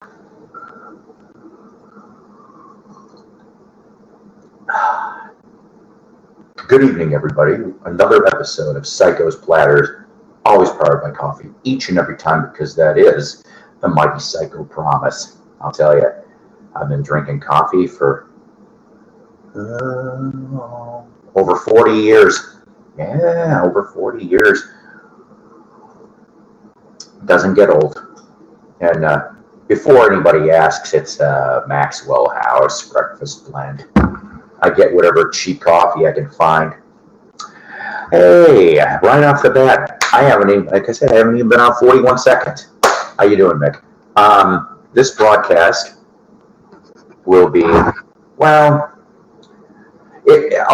Good evening, everybody. Another episode of Psycho's Platters, always powered by coffee, each and every time, because that is the mighty Psycho promise. I'll tell you, I've been drinking coffee for over 40 years. Yeah, over 40 years. Doesn't get old. And before anybody asks, it's Maxwell House Breakfast Blend. I get whatever cheap coffee I can find. Hey, right off the bat, I haven't even been on 41 seconds. How you doing, Mick? This broadcast will be, I'll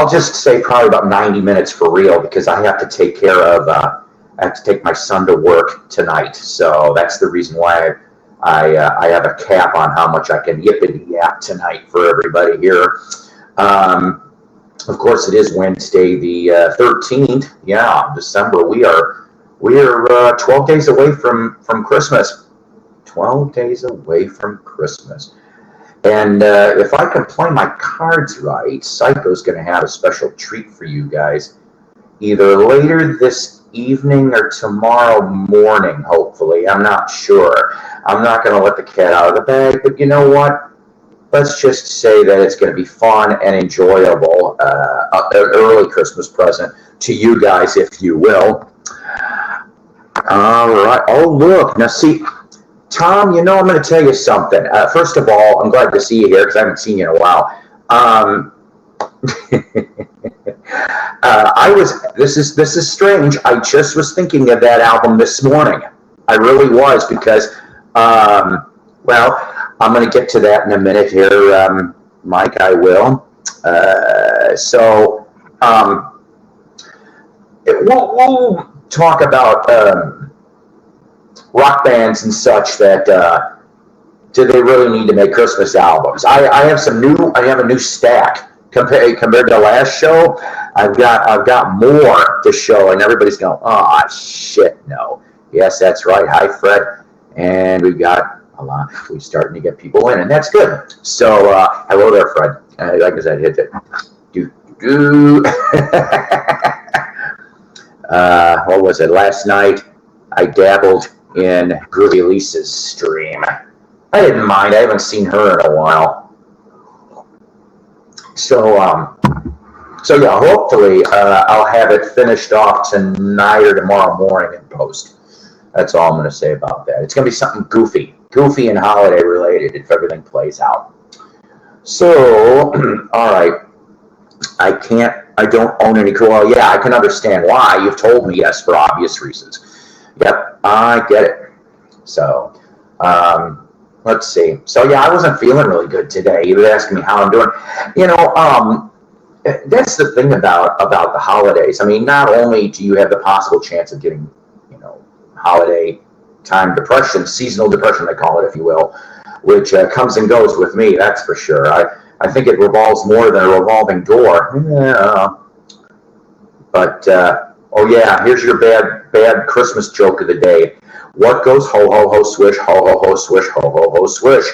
just say probably about 90 minutes for real, because I have to take care of, I have to take my son to work tonight. So that's the reason why I have a cap on how much I can yippity-yap tonight for everybody here. Of course, it is Wednesday, the 13th. Yeah, December. We are 12 days away from Christmas. 12 days away from Christmas. And if I can play my cards right, Psycho's going to have a special treat for you guys, either later this evening or tomorrow morning, hopefully. I'm not sure. I'm not going to let the cat out of the bag, but you know what? Let's just say that it's going to be fun and enjoyable, an early Christmas present to you guys, if you will. All right. Oh, look. Now, see, Tom, I'm going to tell you something. First of all, I'm glad to see you here because I haven't seen you in a while. This is strange. I just was thinking of that album this morning. I really was because, I'm going to get to that in a minute here, Mike, I will. We'll talk about rock bands and such that do they really need to make Christmas albums? I have a new stack compared to last show. I've got more to show, and everybody's going, oh shit, no. Yes, that's right. Hi, Fred, and we've got a lot. We're starting to get people in, and that's good. So, hello there, Fred. Like I said, hit it. What was it? Last night, I dabbled in Groovy Lisa's stream. I didn't mind. I haven't seen her in a while. So yeah, hopefully, I'll have it finished off tonight or tomorrow morning in post. That's all I'm going to say about that. It's going to be something goofy and holiday related if everything plays out. So, all right. I don't own any cool. Well, yeah, I can understand why. You've told me yes for obvious reasons. Yep, I get it. So, let's see. So, yeah, I wasn't feeling really good today. You were asking me how I'm doing. That's the thing about the holidays. I mean, not only do you have the possible chance of getting, holiday time depression, seasonal depression, they call it, if you will, which comes and goes with me, that's for sure. I think it revolves more than a revolving door. Yeah. But, oh yeah, here's your bad Christmas joke of the day. What goes ho, ho, ho, swish, ho, ho, ho, swish, ho, ho, ho, swish?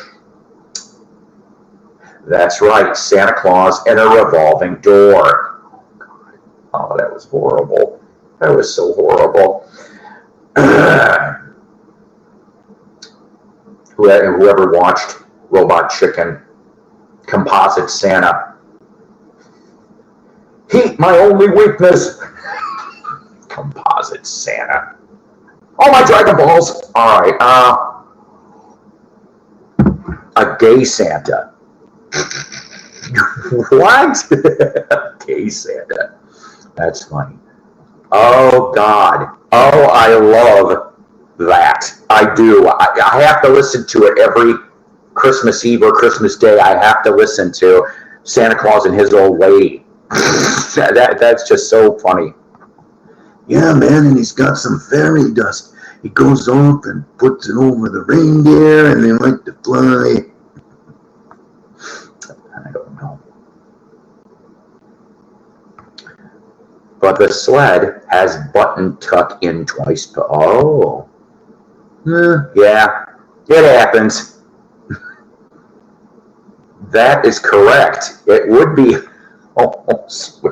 That's right, Santa Claus and a revolving door. Oh, God. Oh, that was horrible. That was so horrible. Whoever watched Robot Chicken, Composite Santa. Heat, my only weakness. Composite Santa. Oh, my Dragon Balls. All right. A gay Santa. What? Gay Santa. That's funny. Oh, God. Oh, I love that. I do. I have to listen to it every Christmas Eve or Christmas Day. I have to listen to Santa Claus and his old lady. That's just so funny. Yeah, man, and he's got some fairy dust. He goes off and puts it over the reindeer, and they like to fly. I don't know. But the sled has button tuck in twice. Oh. Yeah, it happens. That is correct. It would be almost.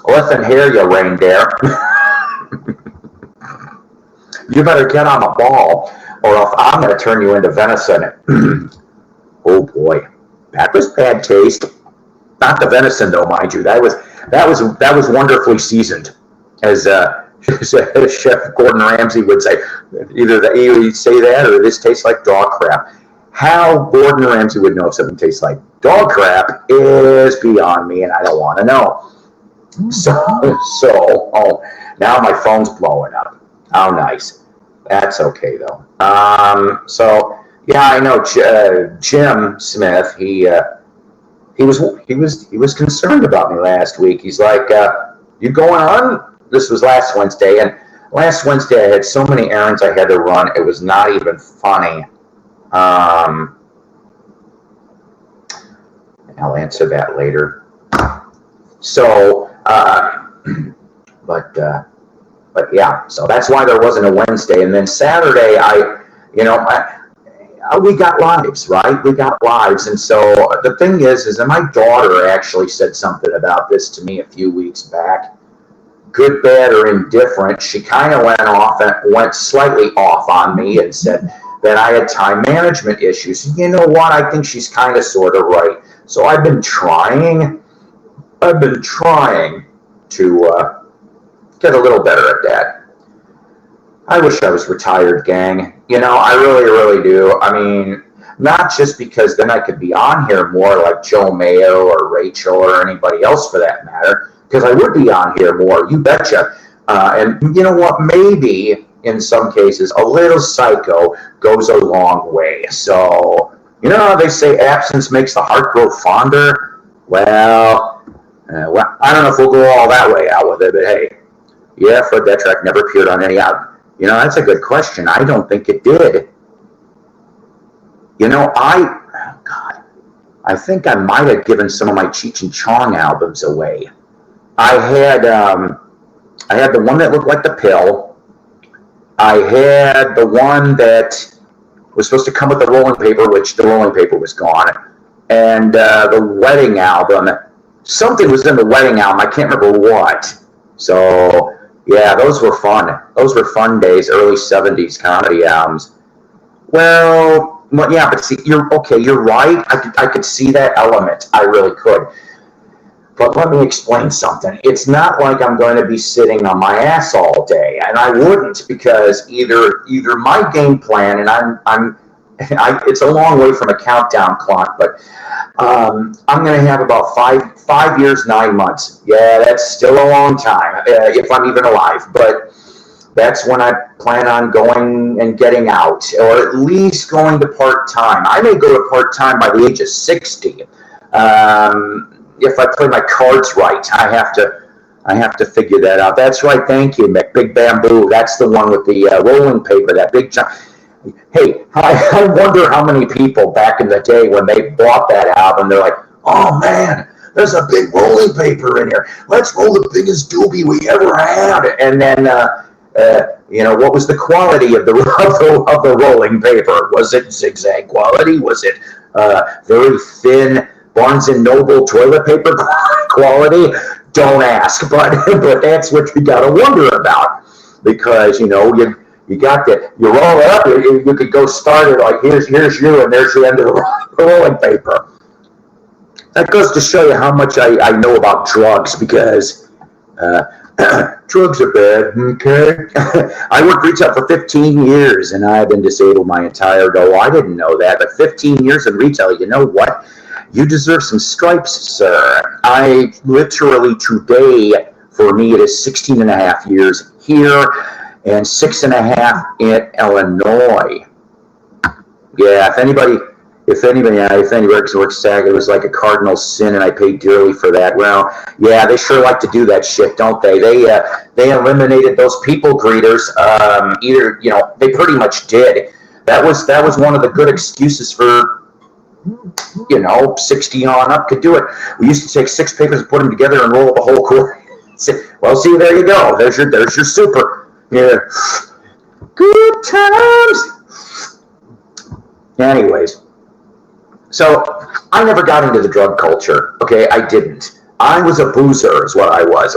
Listen here, you reindeer. You better get on the ball, or else I'm going to turn you into venison. Oh boy, that was bad taste. Not the venison, though, mind you. That was wonderfully seasoned, as Chef Gordon Ramsay would say. Either he'd say that, or this tastes like dog crap. How Gordon Ramsay would know if something tastes like dog crap is beyond me, and I don't want to know. So, now my phone's blowing up. How nice. That's okay though. So yeah, I know Jim Smith. He was concerned about me last week. He's like, "You going on?" This was last Wednesday, and last Wednesday I had so many errands I had to run. It was not even funny. I'll answer that later. So, but yeah, so that's why there wasn't a Wednesday. And then Saturday, we got lives, right? We got lives. And so the thing is that my daughter actually said something about this to me a few weeks back. Good, bad, or indifferent. She kind of went slightly off on me and said that I had time management issues. You know what? I think she's kind of sort of right. So I've been trying to get a little better at that. I wish I was retired, gang. I really, really do. I mean, not just because then I could be on here more like Joe Mayo or Rachel or anybody else for that matter, because I would be on here more, you betcha. And you know what? Maybe in some cases, a little Psyko goes a long way. So, they say absence makes the heart grow fonder. Well, I don't know if we'll go all that way out with it, but hey, yeah, Fred, that track never appeared on any album. That's a good question. I don't think it did. I think I might have given some of my Cheech and Chong albums away. I had the one that looked like the pill. I had the one that was supposed to come with the rolling paper, which the rolling paper was gone. And the wedding album. Something was in the wedding album. I can't remember what. So, yeah, those were fun. Those were fun days, early 70s comedy albums. Well, yeah, but see, you're right. I could see that element. I really could. But let me explain something. It's not like I'm going to be sitting on my ass all day, and I wouldn't, because either my game plan, and it's a long way from a countdown clock, but I'm going to have about 5 years, 9 months. Yeah, that's still a long time, if I'm even alive. But that's when I plan on going and getting out, or at least going to part-time. I may go to part-time by the age of 60. If I play my cards right, I have to figure that out. That's right. Thank you, Mick. Big Bamboo. That's the one with the rolling paper, that big giant. Hey, I wonder how many people back in the day when they bought that album, they're like, oh man, there's a big rolling paper in here. Let's roll the biggest doobie we ever had. And then, what was the quality of the rolling paper? Was it zigzag quality? Was it very thin Barnes & Noble toilet paper quality? Don't ask, but that's what you got to wonder about, because, you got that. You roll it up. You could go start it like here's you, and there's the end of the rolling paper. That goes to show you how much I know about drugs, because drugs are bad. Okay, I worked retail for 15 years, and I've been disabled my entire. No, I didn't know that, but 15 years in retail. You know what? You deserve some stripes, sir. I literally today, for me, it is 16 and a half years here, and 6.5 in Illinois. Yeah, if anybody works SAG, it was like a cardinal sin, and I paid dearly for that. Well, yeah, they sure like to do that shit, don't they? They eliminated those people greeters. They pretty much did. That was one of the good excuses for, 60 on up could do it. We used to take 6 papers and put them together and roll the whole quarter. Well, see, there you go. There's your super. Yeah. Good times. Anyways, So I never got into the drug culture. Okay, I didn't. I was a boozer, is what I was.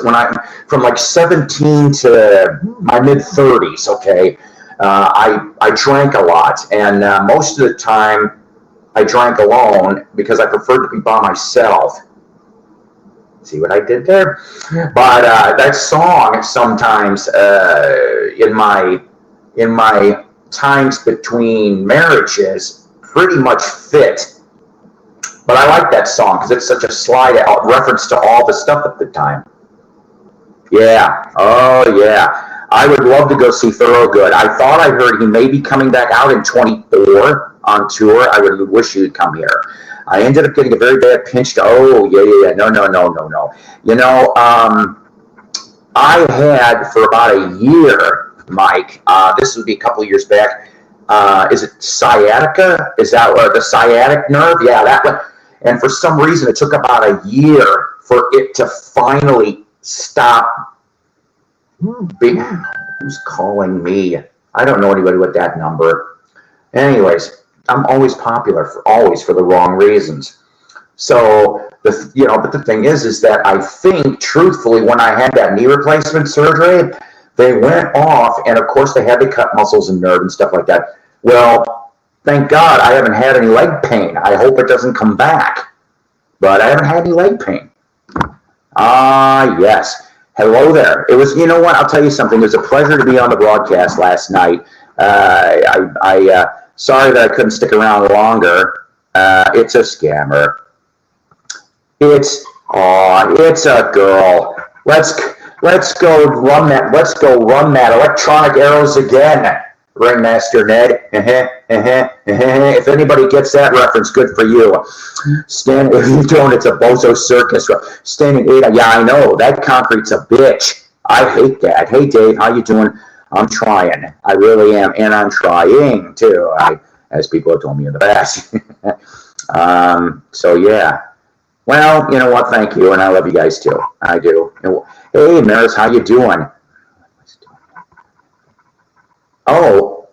From like 17 to my mid 30s. Okay, I drank a lot, and most of the time I drank alone because I preferred to be by myself. See what I did there? But that song sometimes in my times between marriages pretty much fit. But I like that song because it's such a slide out reference to all the stuff at the time. Yeah. Oh, yeah. I would love to go see Thorogood. I thought I heard he may be coming back out in 24 on tour. I would wish he'd come here. I ended up getting a very bad pinch. Oh, yeah. No. You know, I had for about a year, Mike, this would be a couple of years back, is it sciatica? Is that the sciatic nerve? Yeah, that one. And for some reason, it took about a year for it to finally stop. Who's calling me? I don't know anybody with that number. Anyways, I'm always popular for the wrong reasons. So but the thing is that I think truthfully, when I had that knee replacement surgery, they went off, and of course they had to cut muscles and nerve and stuff like that. Well, thank God I haven't had any leg pain. I hope it doesn't come back, but I haven't had any leg pain. Yes. Hello there. It was, you know what? I'll tell you something. It was a pleasure to be on the broadcast last night. Sorry that I couldn't stick around longer. It's a scammer. It's a girl. Let's go run that. Let's go run that electronic arrows again, Ringmaster Ned. If anybody gets that reference, good for you. If you don't, it's a bozo circus. Standing 8. Yeah, I know that concrete's a bitch. I hate that. Hey, Dave, how you doing? I'm trying. I really am, and I'm trying too. As people have told me in the past. So yeah. Well, you know what? Thank you, and I love you guys too. I do. Hey, Maris, how you doing? Oh,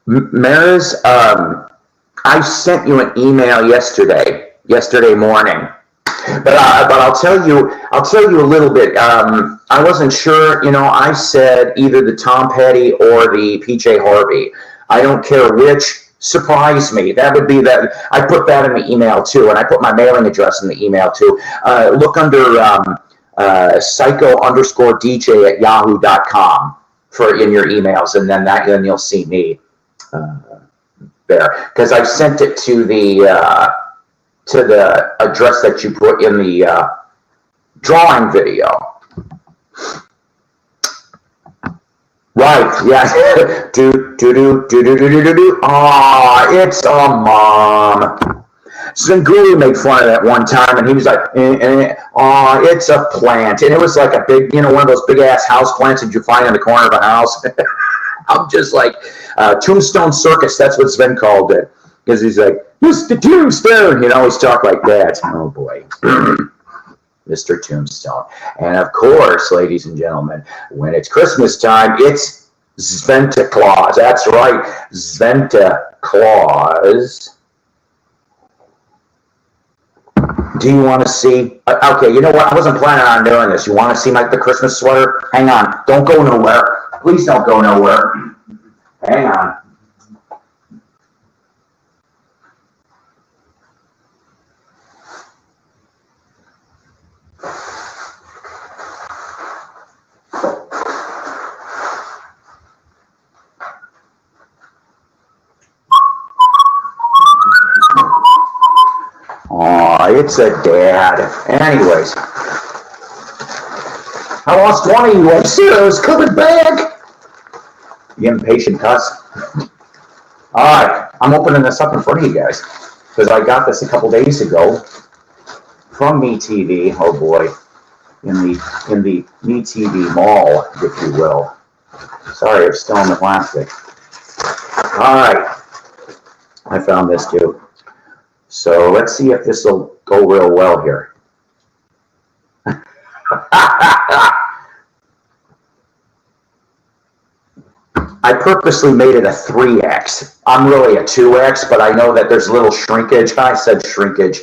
Maris, I sent you an email yesterday morning. But I'll tell you a little bit. I wasn't sure. I said either the Tom Petty or the PJ Harvey. I don't care which. Surprise me. That would be that. I put that in the email too, and I put my mailing address in the email too. Look under psycho_DJ@yahoo.com in your emails, and then you'll see me there, because I sent it to the address that you put in the drawing video. Right, yeah. It's a mom. Zanguli made fun of that one time, and he was like, it's a plant. And it was like a big, one of those big-ass house plants that you find in the corner of a house. I'm just like, Tombstone Circus, that's what Sven called it. Because he's like, Mr. Tombstone, he's talk like that. Oh, boy. Mr. Tombstone. And of course, ladies and gentlemen, when it's Christmas time, it's Sventa Claus. That's right, Sventa Claus. Do you want to see? Okay, you know what? I wasn't planning on doing this. You want to see the Christmas sweater? Hang on. Don't go nowhere. Please don't go nowhere. Hang on. It's a dad. Anyways, I lost one of you. I said I was coming back. You impatient cuss. All right, I'm opening this up in front of you guys because I got this a couple days ago from MeTV. Oh boy, in the MeTV mall, if you will. Sorry, it's still in the plastic. All right, I found this too. So let's see if this will go real well here. I purposely made it a 3X. I'm really a 2X, but I know that there's a little shrinkage. I said shrinkage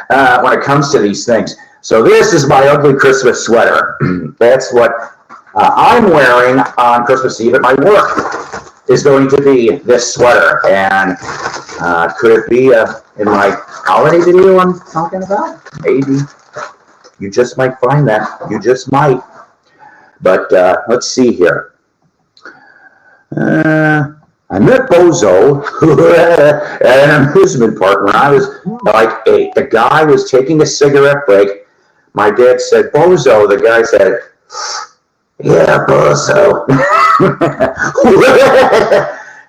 when it comes to these things. So this is my ugly Christmas sweater. That's what I'm wearing on Christmas Eve at my work, is going to be this sweater. And could it be in my holiday video I'm talking about? Maybe. You just might find that. You just might. But let's see here. I met Bozo at an amusement park when I was like 8. The guy was taking a cigarette break. My dad said, Bozo. The guy said, yeah, Bozo.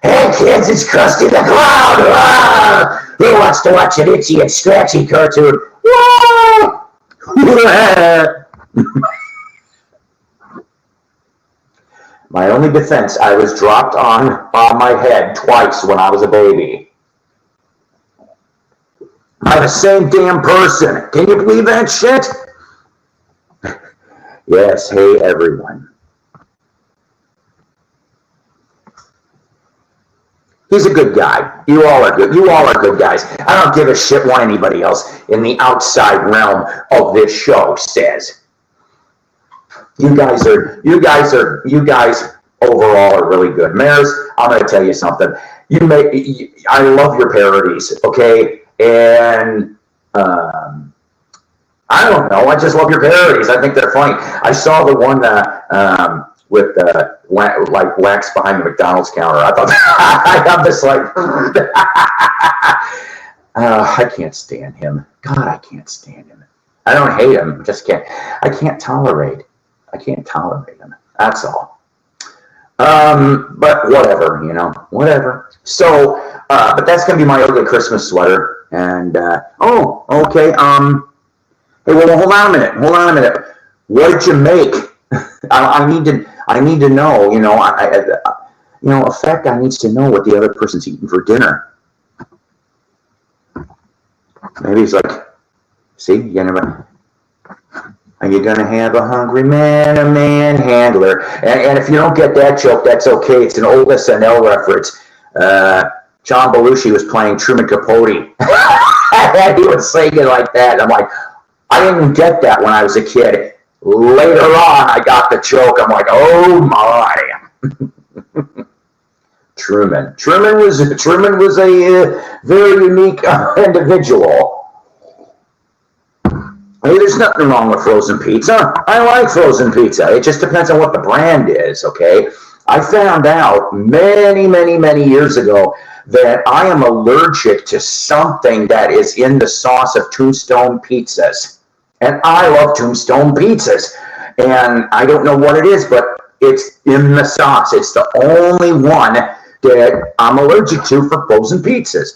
Hey, kids, it's Krusty the Clown. Who wants to watch an itchy and scratchy cartoon? My only defense, I was dropped on my head twice when I was a baby. By the same damn person. Can you believe that shit? Yes, hey everyone. He's a good guy. You all are good. You all are good guys. I don't give a shit what anybody else in the outside realm of this show says. You guys overall are really good. Mares, I'm going to tell you something. I love your parodies, okay? And I don't know. I just love your parodies. I think they're funny. I saw the one with like wax behind the McDonald's counter. I thought I'm just like I can't stand him. God, I can't stand him. I don't hate him. Just can't. I can't tolerate him. That's all. But whatever, whatever. So, but that's gonna be my ugly Christmas sweater. And oh, okay. Hey, well, hold on a minute. What did you make? I need to know. Effect guy needs to know what the other person's eating for dinner. Maybe he's like, see, are you gonna have a hungry man, a manhandler? And if you don't get that joke, that's okay. It's an old SNL reference. John Belushi was playing Truman Capote, and he was singing like that. I'm like, I didn't get that when I was a kid. Later on, I got the joke. I'm like, oh my. Truman was a very unique individual. Hey, there's nothing wrong with frozen pizza. I like frozen pizza. It just depends on what the brand is, okay? I found out many, many, many years ago that I am allergic to something that is in the sauce of Tombstone pizzas. And I love Tombstone pizzas. And I don't know what it is, but it's in the sauce. It's the only one that I'm allergic to for frozen pizzas.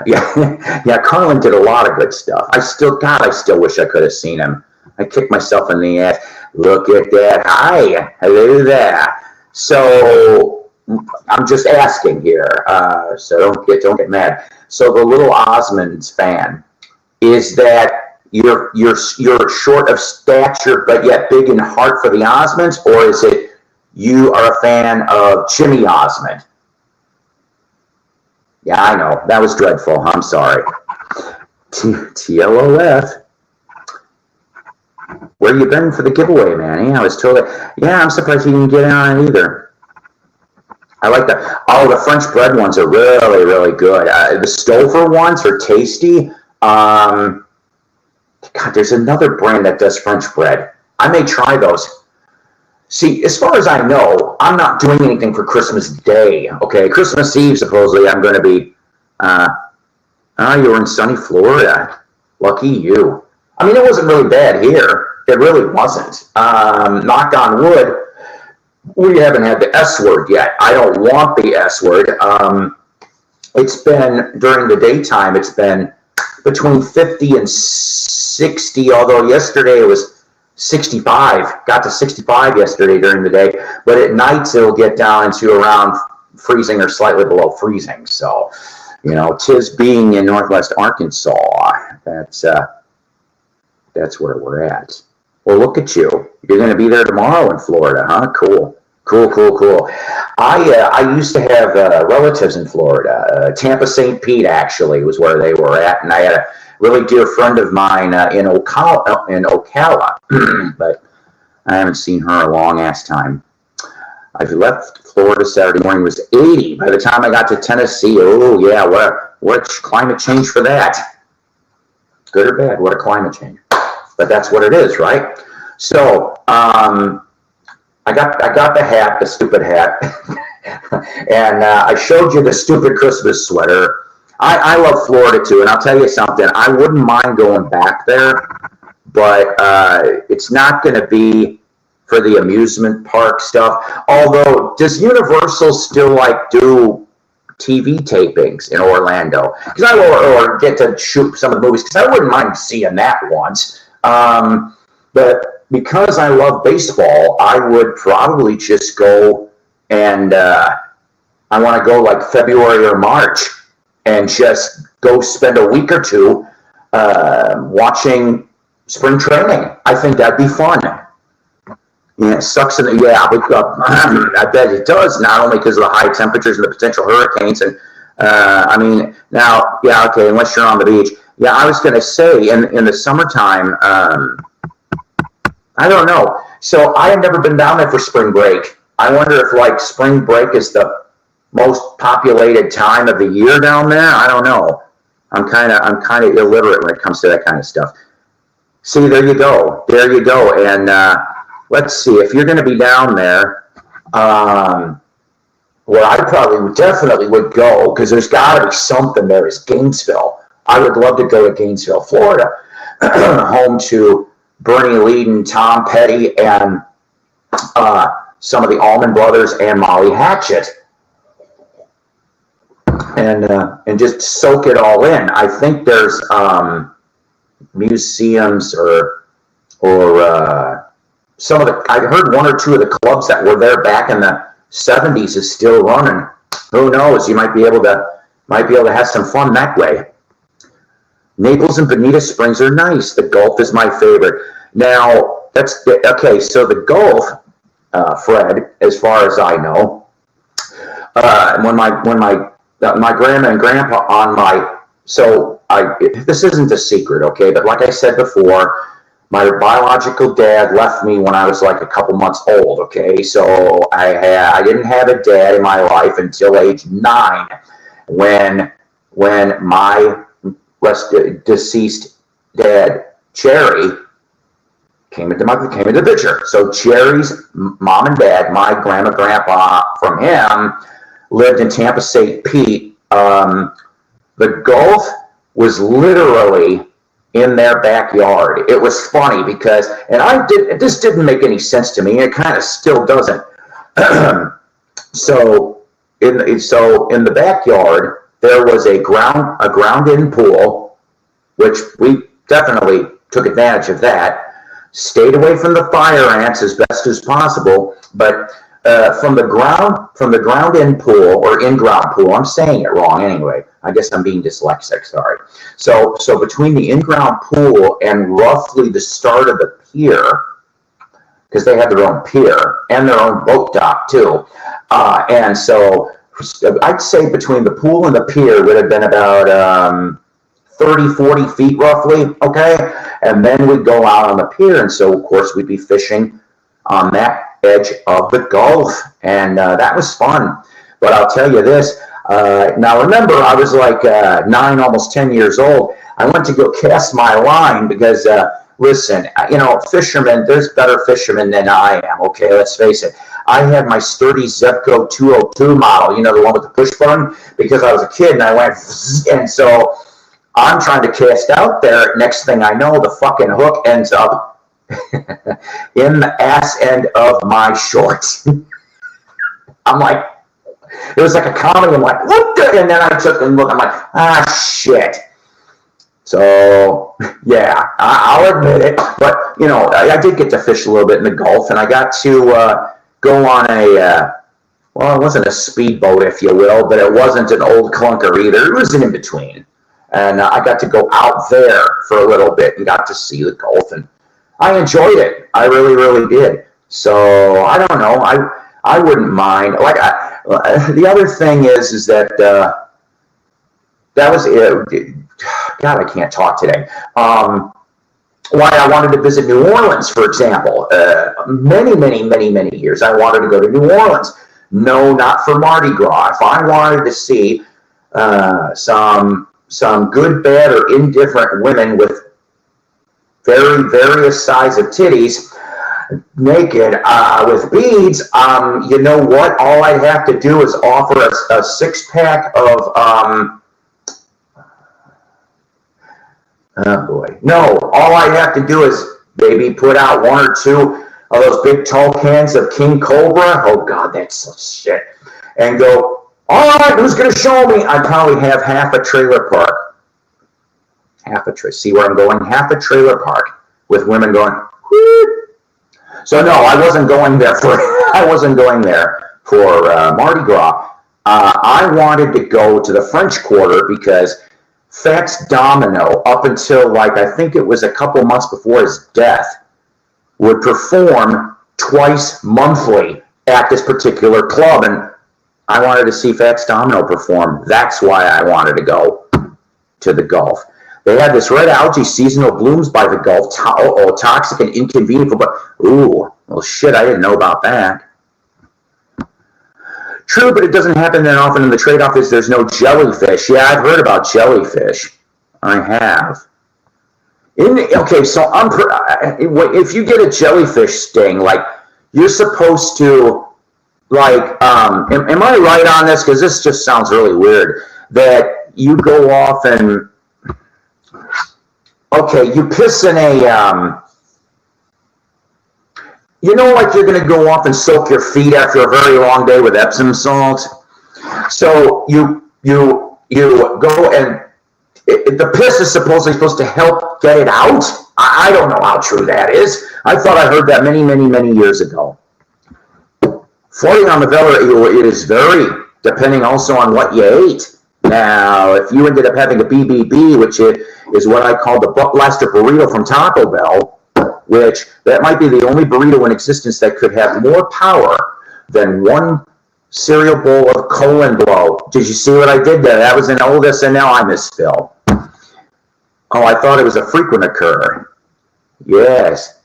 Yeah, Carlin did a lot of good stuff. I still wish I could have seen him. I kicked myself in the ass. Look at that. Hi. Hello there. So I'm just asking here. So don't get mad. So the little Osmonds fan, is that you're short of stature but yet big in heart for the Osmonds, or is it you are a fan of Jimmy Osmond? Yeah, I know. That was dreadful. I'm sorry. TLOF. Where you been for the giveaway, Manny? I was told that. Yeah, I'm surprised you didn't get in on it either. I like the French bread ones are really, really good. The Stouffer ones are tasty. God, there's another brand that does French bread. I may try those. See, as far as I know, I'm not doing anything for Christmas Day. Okay, Christmas Eve, supposedly, I'm going to be, you were in sunny Florida. Lucky you. I mean, it wasn't really bad here. It really wasn't. Knock on wood, we haven't had the S word yet. I don't want the S word. It's been, during the daytime, it's been between 50 and 60, although yesterday it was 65, got to 65 yesterday during the day, but at nights it'll get down into around freezing or slightly below freezing. So, tis being in Northwest Arkansas, that's where we're at. Well, look at you. You're going to be there tomorrow in Florida, huh? Cool. Cool, cool, cool. I used to have relatives in Florida. Tampa St. Pete actually was where they were at, and I had a really dear friend of mine in Ocala, but I haven't seen her a long ass time. I left Florida Saturday morning. It was 80. By the time I got to Tennessee, oh yeah, what climate change for that? Good or bad? What a climate change. But that's what it is, right? So I got the hat, the stupid hat, and I showed you the stupid Christmas sweater. I love Florida too, and I'll tell you something. I wouldn't mind going back there, but it's not going to be for the amusement park stuff. Although, does Universal still like do TV tapings in Orlando? Because I will, or get to shoot some of the movies. Because I wouldn't mind seeing that once. But because I love baseball, I would probably just go and I want to go like February or March and just go spend a week or two watching spring training. I think that'd be fun. Yeah, it sucks. I bet it does, not only because of the high temperatures and the potential hurricanes. And I mean, now, yeah, okay, unless you're on the beach. Yeah, I was going to say in the summertime, I don't know. So I have never been down there for spring break. I wonder if like spring break is the most populated time of the year down there. I don't know. I'm kind of illiterate when it comes to that kind of stuff. See, there you go. There you go. And let's see, if you're going to be down there, where I probably definitely would go, because there's got to be something there, is Gainesville. I would love to go to Gainesville, Florida, home to Bernie Leadon, Tom Petty, and some of the Allman Brothers and Molly Hatchet, and just soak it all in. I think there's museums or some of the. I heard one or two of the clubs that were there back in the 70s is still running. Who knows? You might be able to have some fun that way. Naples and Bonita Springs are nice. The Gulf is my favorite. Now, that's okay. So the Gulf, Fred, as far as I know, when my grandma and grandpa on my, this isn't a secret, okay? But like I said before, my biological dad left me when I was like a couple months old, okay? So I didn't have a dad in my life until age 9, when my deceased dad, Cherry, came into the picture. So Cherry's mom and dad, my grandma, grandpa, from him, lived in Tampa St. Pete. The Gulf was literally in their backyard. It was funny because, this didn't make any sense to me. It kind of still doesn't. So in the backyard, there was a ground-in pool, which we definitely took advantage of that. Stayed away from the fire ants as best as possible, but from the ground-in pool or in-ground pool, I'm saying it wrong anyway. I guess I'm being dyslexic. Sorry. So between the in-ground pool and roughly the start of the pier, because they had their own pier and their own boat dock too, and so I'd say between the pool and the pier would have been about 30, 40 feet roughly, okay? And then we'd go out on the pier, and so, of course, we'd be fishing on that edge of the Gulf, and that was fun. But I'll tell you this, now remember, I was like 9, almost 10 years old. I went to go cast my line because, listen, fishermen, there's better fishermen than I am, okay? Let's face it. I had my sturdy Zepco 202 model, the one with the push button, because I was a kid, and I went, and so I'm trying to cast out there. Next thing I know, the fucking hook ends up in the ass end of my shorts. I'm like, it was like a comedy. I'm like, what the? And then I took a look. I'm like, shit. So, yeah, I'll admit it. But, I did get to fish a little bit in the Gulf, and I got to go on it wasn't a speedboat, if you will, but it wasn't an old clunker either. It was an in-between. And I got to go out there for a little bit and got to see the Gulf, and I enjoyed it. I really, really did. So I don't know. I wouldn't mind. Like the other thing is that that was God, I can't talk today. Why I wanted to visit New Orleans, for example. Many years I wanted to go to New Orleans. No, not for Mardi Gras. If I wanted to see some good, bad, or indifferent women with various size of titties, naked, with beads, you know what? All I have to do is offer a 6-pack of, oh boy. No, all I have to do is maybe put out 1 or 2 of those big tall cans of King Cobra. Oh God, that's so shit. And go, all right, who's going to show me? I probably have half a trailer park. See where I'm going? Half a trailer park with women going, whoo. So no, I wasn't going there for Mardi Gras. I wanted to go to the French Quarter because Fats Domino, up until like I think it was a couple months before his death, would perform twice monthly at this particular club, and I wanted to see Fats Domino perform. That's why I wanted to go to the Gulf. They had this red algae seasonal blooms by the Gulf. Toxic and inconvenient. But ooh, well, shit, I didn't know about that. True, but it doesn't happen that often. And the trade-off is there's no jellyfish. Yeah, I've heard about jellyfish. I have. Okay, so if you get a jellyfish sting, like you're supposed to, like, am I right on this? Because this just sounds really weird. That you go off and, okay, you piss in a, you know, like you're going to go off and soak your feet after a very long day with Epsom salt. So you go and the piss is supposedly supposed to help get it out. I don't know how true that is. I thought I heard that many years ago. Floating on the Vela, it is very depending also on what you ate. Now, if you ended up having a BBB, which is what I call the butt blaster burrito from Taco Bell, which that might be the only burrito in existence that could have more power than one cereal bowl of colon blow. Did you see what I did there? That was an old SNL I misspelled. Oh, I thought it was a frequent occurrer. Yes,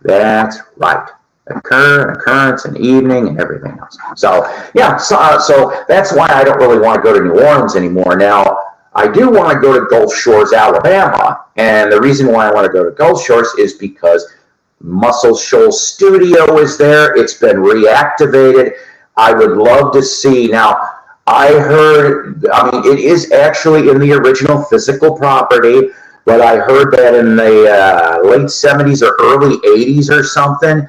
that's right. Occurrence, and evening, and everything else. So, yeah, so that's why I don't really want to go to New Orleans anymore. Now, I do want to go to Gulf Shores, Alabama, and the reason why I want to go to Gulf Shores is because Muscle Shoals Studio is there. It's been reactivated. I would love to see. Now, I heard, it is actually in the original physical property, but I heard that in the late 70s or early 80s or something,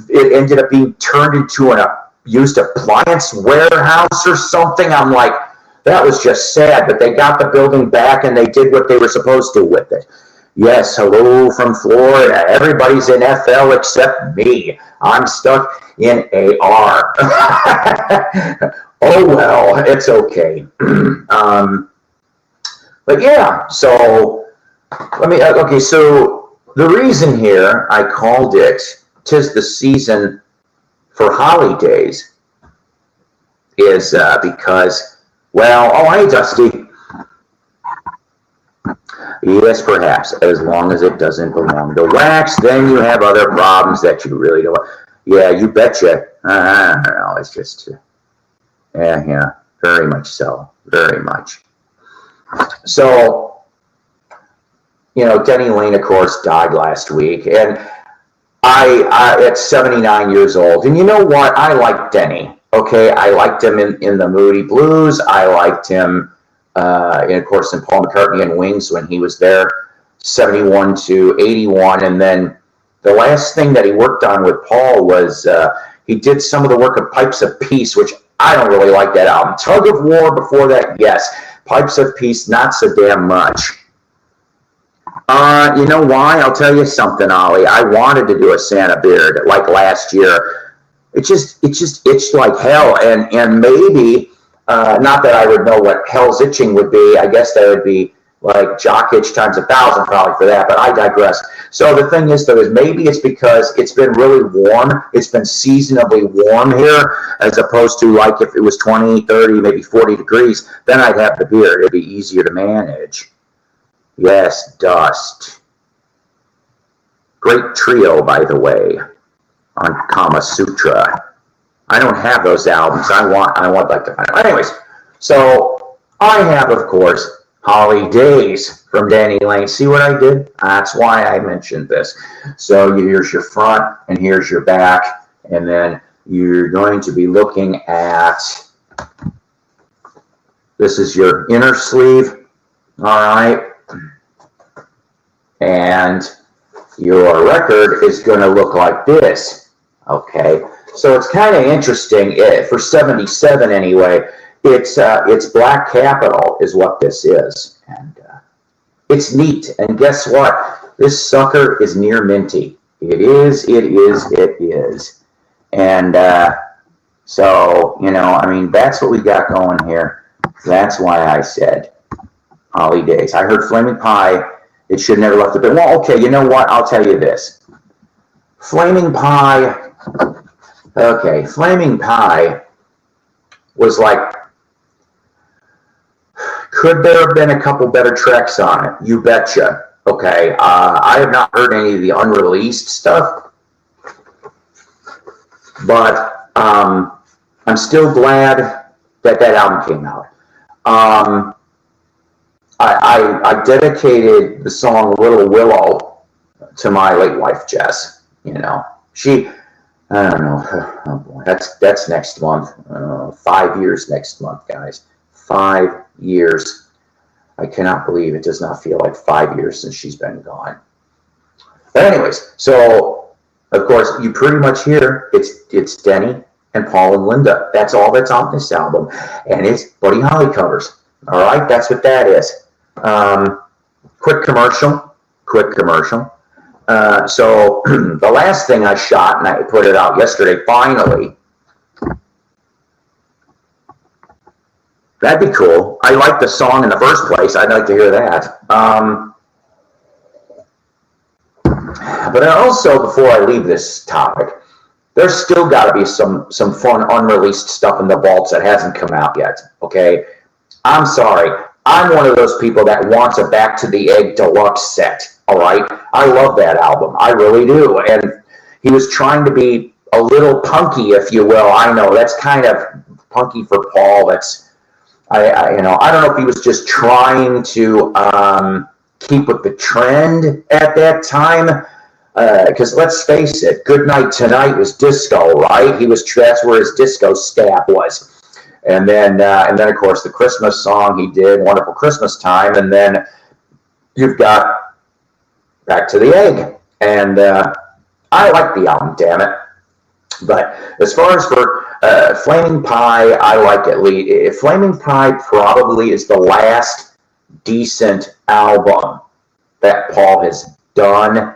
it ended up being turned into an used appliance warehouse or something. I'm like, that was just sad, but they got the building back and they did what they were supposed to with it. Yes, hello from Florida. Everybody's in FL except me. I'm stuck in AR. Oh, well, it's okay. But yeah, so okay, so the reason here I called it "'Tis the Season for Holidays" is because, well, oh, hey, Dusty. Yes, perhaps, as long as it doesn't belong to wax, then you have other problems that you really don't want. Yeah, you betcha. I don't know, it's just, yeah, very much so, very much. So, Denny Lane, of course, died last week, and I at 79 years old, and you know what? I liked Denny. Okay, I liked him in the Moody Blues. I liked him, and of course, in Paul McCartney and Wings when he was there, 71 to 81, and then the last thing that he worked on with Paul was he did some of the work of Pipes of Peace, which I don't really like that album. Tug of War before that, yes. Pipes of Peace, not so damn much. You know why? I'll tell you something, Ollie. I wanted to do a Santa beard like last year. It just itched like hell, and maybe not that I would know what hell's itching would be. I guess that would be like jock hitch times 1,000 probably for that, but I digress. So the thing is, though, is maybe it's because it's been really warm. It's been seasonably warm here, as opposed to like if it was 20, 30, maybe 40 degrees, then I'd have the beard. It'd be easier to manage. Yes, Dust. Great trio, by the way, on Kama Sutra. I don't have those albums. I want like to find them. Anyways, so I have, of course, Holidays from Danny Lane. See what I did? That's why I mentioned this. So here's your front and here's your back. And then you're going to be looking at, this is your inner sleeve. All right. And your record is going to look like this. Okay. So it's kind of interesting. For 77 anyway. It's Black Capital is what this is, and it's neat. And guess what? This sucker is near minty. It is. And so, you know, I mean, that's what we got going here. That's why I said Holidays. I heard Flaming Pie. It should never left the bit. Well, okay, you know what? I'll tell you this. Flaming Pie. Okay, Flaming Pie was like, could there have been a couple better tracks on it? You betcha. Okay. I have not heard any of the unreleased stuff, but I'm still glad that album came out. I dedicated the song Little Willow to my late wife, Jess. You know, I don't know. Oh boy, that's next month. 5 years next month, guys. 5 years. I cannot believe it does not feel like 5 years since she's been gone. But anyways, so of course you pretty much hear it's Denny and Paul and Linda. That's all that's on this album, and it's Buddy Holly covers. All right, that's what that is. Quick commercial. So the last thing I shot, and I put it out yesterday, finally. That'd be cool. I like the song in the first place. I'd like to hear that. But also, before I leave this topic, there's still got to be some fun unreleased stuff in the vaults that hasn't come out yet. Okay, I'm sorry. I'm one of those people that wants a Back to the Egg deluxe set. All right, I love that album. I really do. And he was trying to be a little punky, if you will. I know that's kind of punky for Paul. That's I don't know if he was just trying to keep with the trend at that time. Because let's face it, Goodnight Tonight was disco, right? That's where his disco stab was. And then of course the Christmas song he did, Wonderful Christmas Time, and then you've got Back to the Egg. And I like the album, damn it. But as far as for Flaming Pie, I like it. Flaming Pie probably is the last decent album that Paul has done.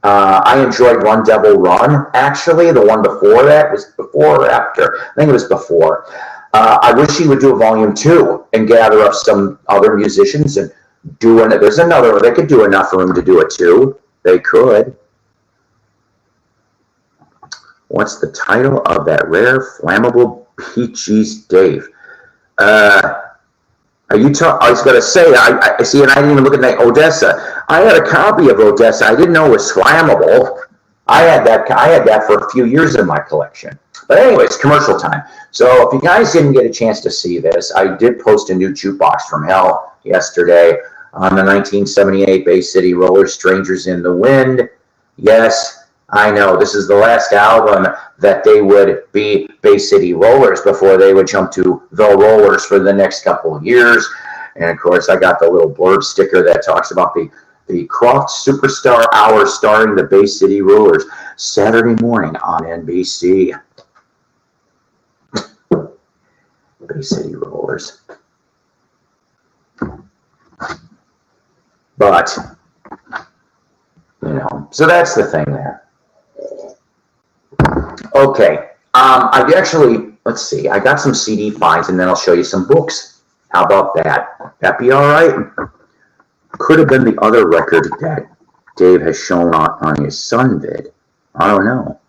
I enjoyed Run Devil Run, actually. The one before that was before or after? I think it was before. I wish he would do a volume 2 and gather up some other musicians and do it. There's another one. They could do enough for him to do it too. They could. What's the title of that rare flammable peaches, Dave? Are you I was going to say, I see, and I didn't even look at that Odessa. I had a copy of Odessa. I didn't know it was flammable. I had that for a few years in my collection. But anyways, commercial time. So if you guys didn't get a chance to see this, I did post a new Jukebox from Hell yesterday on the 1978 Bay City Rollers, Strangers in the Wind. Yes, I know this is the last album that they would be Bay City Rollers before they would jump to the Rollers for the next couple of years. And of course, I got the little blurb sticker that talks about the Croft Superstar Hour starring the Bay City Rollers, Saturday morning on NBC. Bay City Rollers. But, you know, so that's the thing there. Okay. I actually, let's see, I got some CD finds and then I'll show you some books. How about that? That be all right? Could have been the other record that Dave has shown on his Sun vid. I don't know.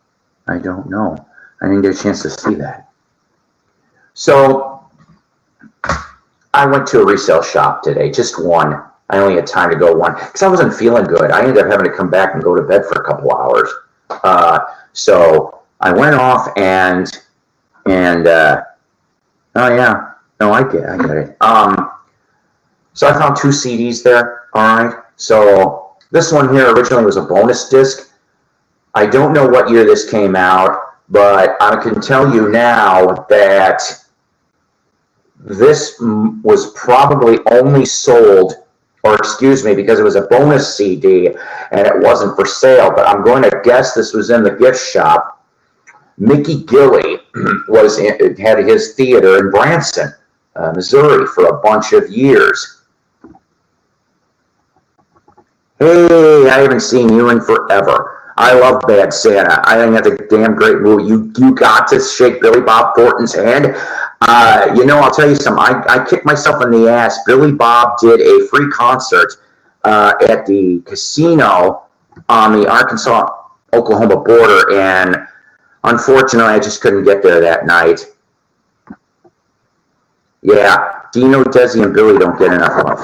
I don't know. I didn't get a chance to see that. So I went to a resale shop today, just one. I only had time to go one because I wasn't feeling good. I ended up having to come back and go to bed for a couple hours. So I went off and oh yeah, no, I get it. So I found 2 CDs there. All right. So this one here originally was a bonus disc. I don't know what year this came out, but I can tell you now that this was probably only sold, or excuse me, because it was a bonus CD and it wasn't for sale, but I'm going to guess this was in the gift shop. Mickey Gilley had his theater in Branson, Missouri for a bunch of years. Hey, I haven't seen you in forever. I love Bad Santa. I think that's a damn great movie. You got to shake Billy Bob Thornton's hand. I'll tell you something. I kicked myself in the ass. Billy Bob did a free concert at the casino on the Arkansas-Oklahoma border, and unfortunately, I just couldn't get there that night. Yeah, Dino, Desi, and Billy don't get enough love.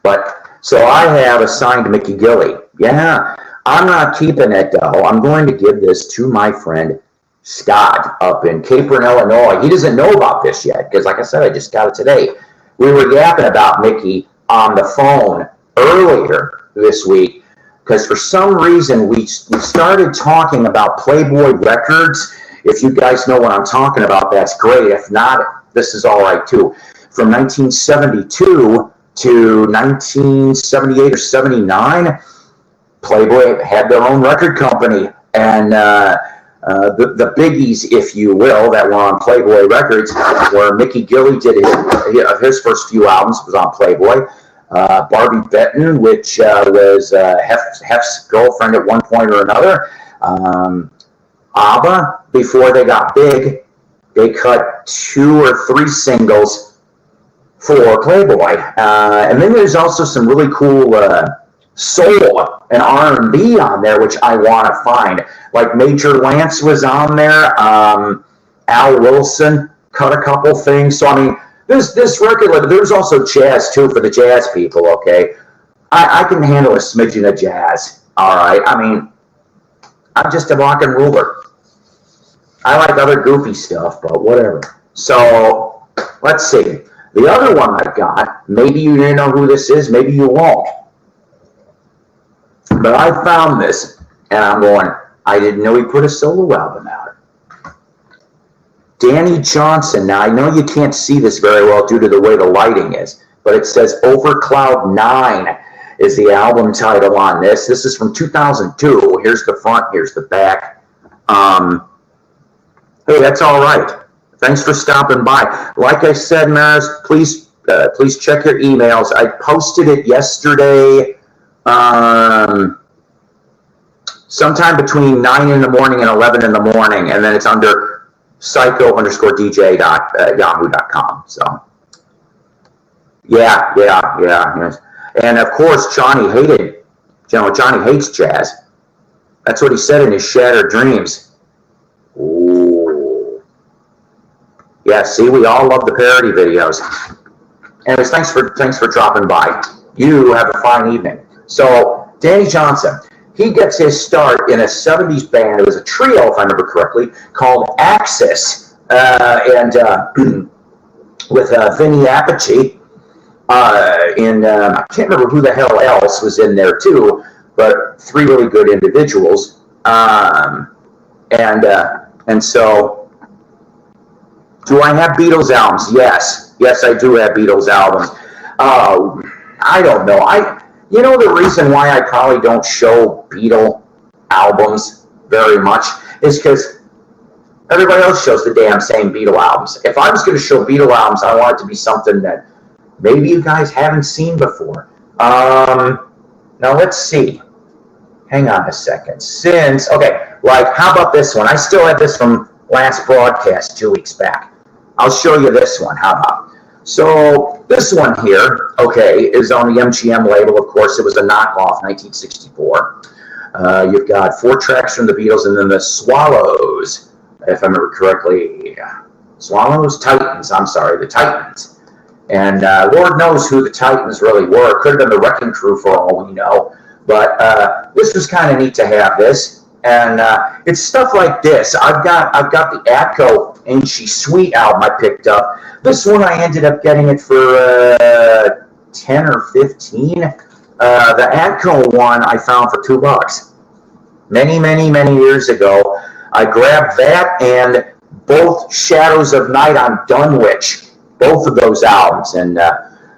But so I have assigned Mickey Gilley. Yeah, I'm not keeping it though. I'm going to give this to my friend Scott up in Cape Breton, Illinois. He doesn't know about this yet because, like I said, I just got it today. We were yapping about Mickey on the phone earlier this week because for some reason we started talking about Playboy Records. If you guys know what I'm talking about, that's great. If not, this is all right too. From 1972 to 1978 or 79, Playboy had their own record company, and the biggies, if you will, that were on Playboy Records were Mickey Gilley did his first few albums was on Playboy. Barbie Benton, which was Hef's girlfriend at one point or another. ABBA, before they got big, they cut 2 or 3 singles for Playboy. And then there's also some really cool soul and R&B on there, which I want to find. Like Major Lance was on there. Al Wilson cut a couple things. So, I mean, this record, there's also jazz, too, for the jazz people, okay? I can handle a smidgen of jazz, all right? I mean, I'm just a rock and roller. I like other goofy stuff, but whatever. So, let's see. The other one I've got, maybe you didn't know who this is, maybe you won't. But I found this, and I'm going, I didn't know he put a solo album out. Danny Johnson. Now, I know you can't see this very well due to the way the lighting is, but it says Over Cloud 9 is the album title on this. This is from 2002. Here's the front, here's the back. Hey, that's all right. Thanks for stopping by. Like I said, Maris, please check your emails. I posted it yesterday, sometime between 9 in the morning and 11 in the morning, and then it's under psycho_dj.yahoo.com. So, yeah. Yes. And of course, Johnny hates jazz. That's what he said in his Shattered Dreams. Ooh. Yeah, see, we all love the parody videos. Anyways, thanks for dropping by. You have a fine evening. So, Danny Johnson, he gets his start in a 70s band. It was a trio, if I remember correctly, called Axis, and with Vinny Appice. I can't remember who the hell else was in there too, but 3 really good individuals. And so, do I have Beatles albums? Yes, I do have Beatles albums. I don't know. The reason why I probably don't show Beatle albums very much is because everybody else shows the damn same Beatle albums. If I was going to show Beatle albums, I want it to be something that maybe you guys haven't seen before. Now let's see. Hang on a second. How about this one? I still have this from last broadcast 2 weeks back. I'll show you this one. How about? So this one here, okay, is on the MGM label. Of course, it was a knockoff, 1964. You've got 4 tracks from the Beatles, and then the Swallows, if I remember correctly. Swallows? Titans, I'm sorry, the Titans. And Lord knows who the Titans really were. Could have been the Wrecking Crew for all we know. But this was kind of neat to have this. And it's stuff like this. I've got the Atco Ain't She Sweet album I picked up. This one I ended up getting it for 10 or 15. The Atco one I found for $2. Many years ago. I grabbed that and both Shadows of Night on Dunwich. Both of those albums. And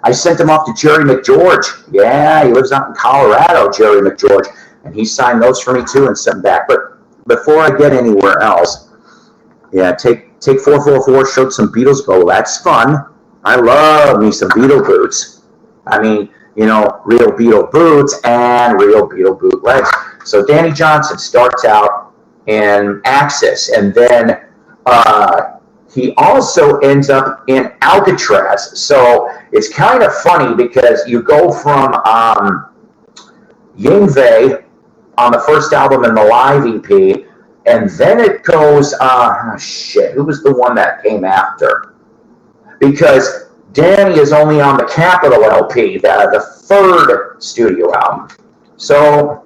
I sent them off to Jerry McGeorge. Yeah, he lives out in Colorado, Jerry McGeorge. And he signed those for me too and sent them back. But before I get anywhere else, yeah, take 444, showed some Beatles go. That's fun. I love me some Beatle boots. I mean, you know, real Beatle boots and real Beatle bootlegs. So Danny Johnson starts out in Axis, and then he also ends up in Alcatraz. So it's kind of funny because you go from Yngwie on the first album and the live EP, and then it goes, who was the one that came after? Because Danny is only on the Capitol LP, the third studio album. So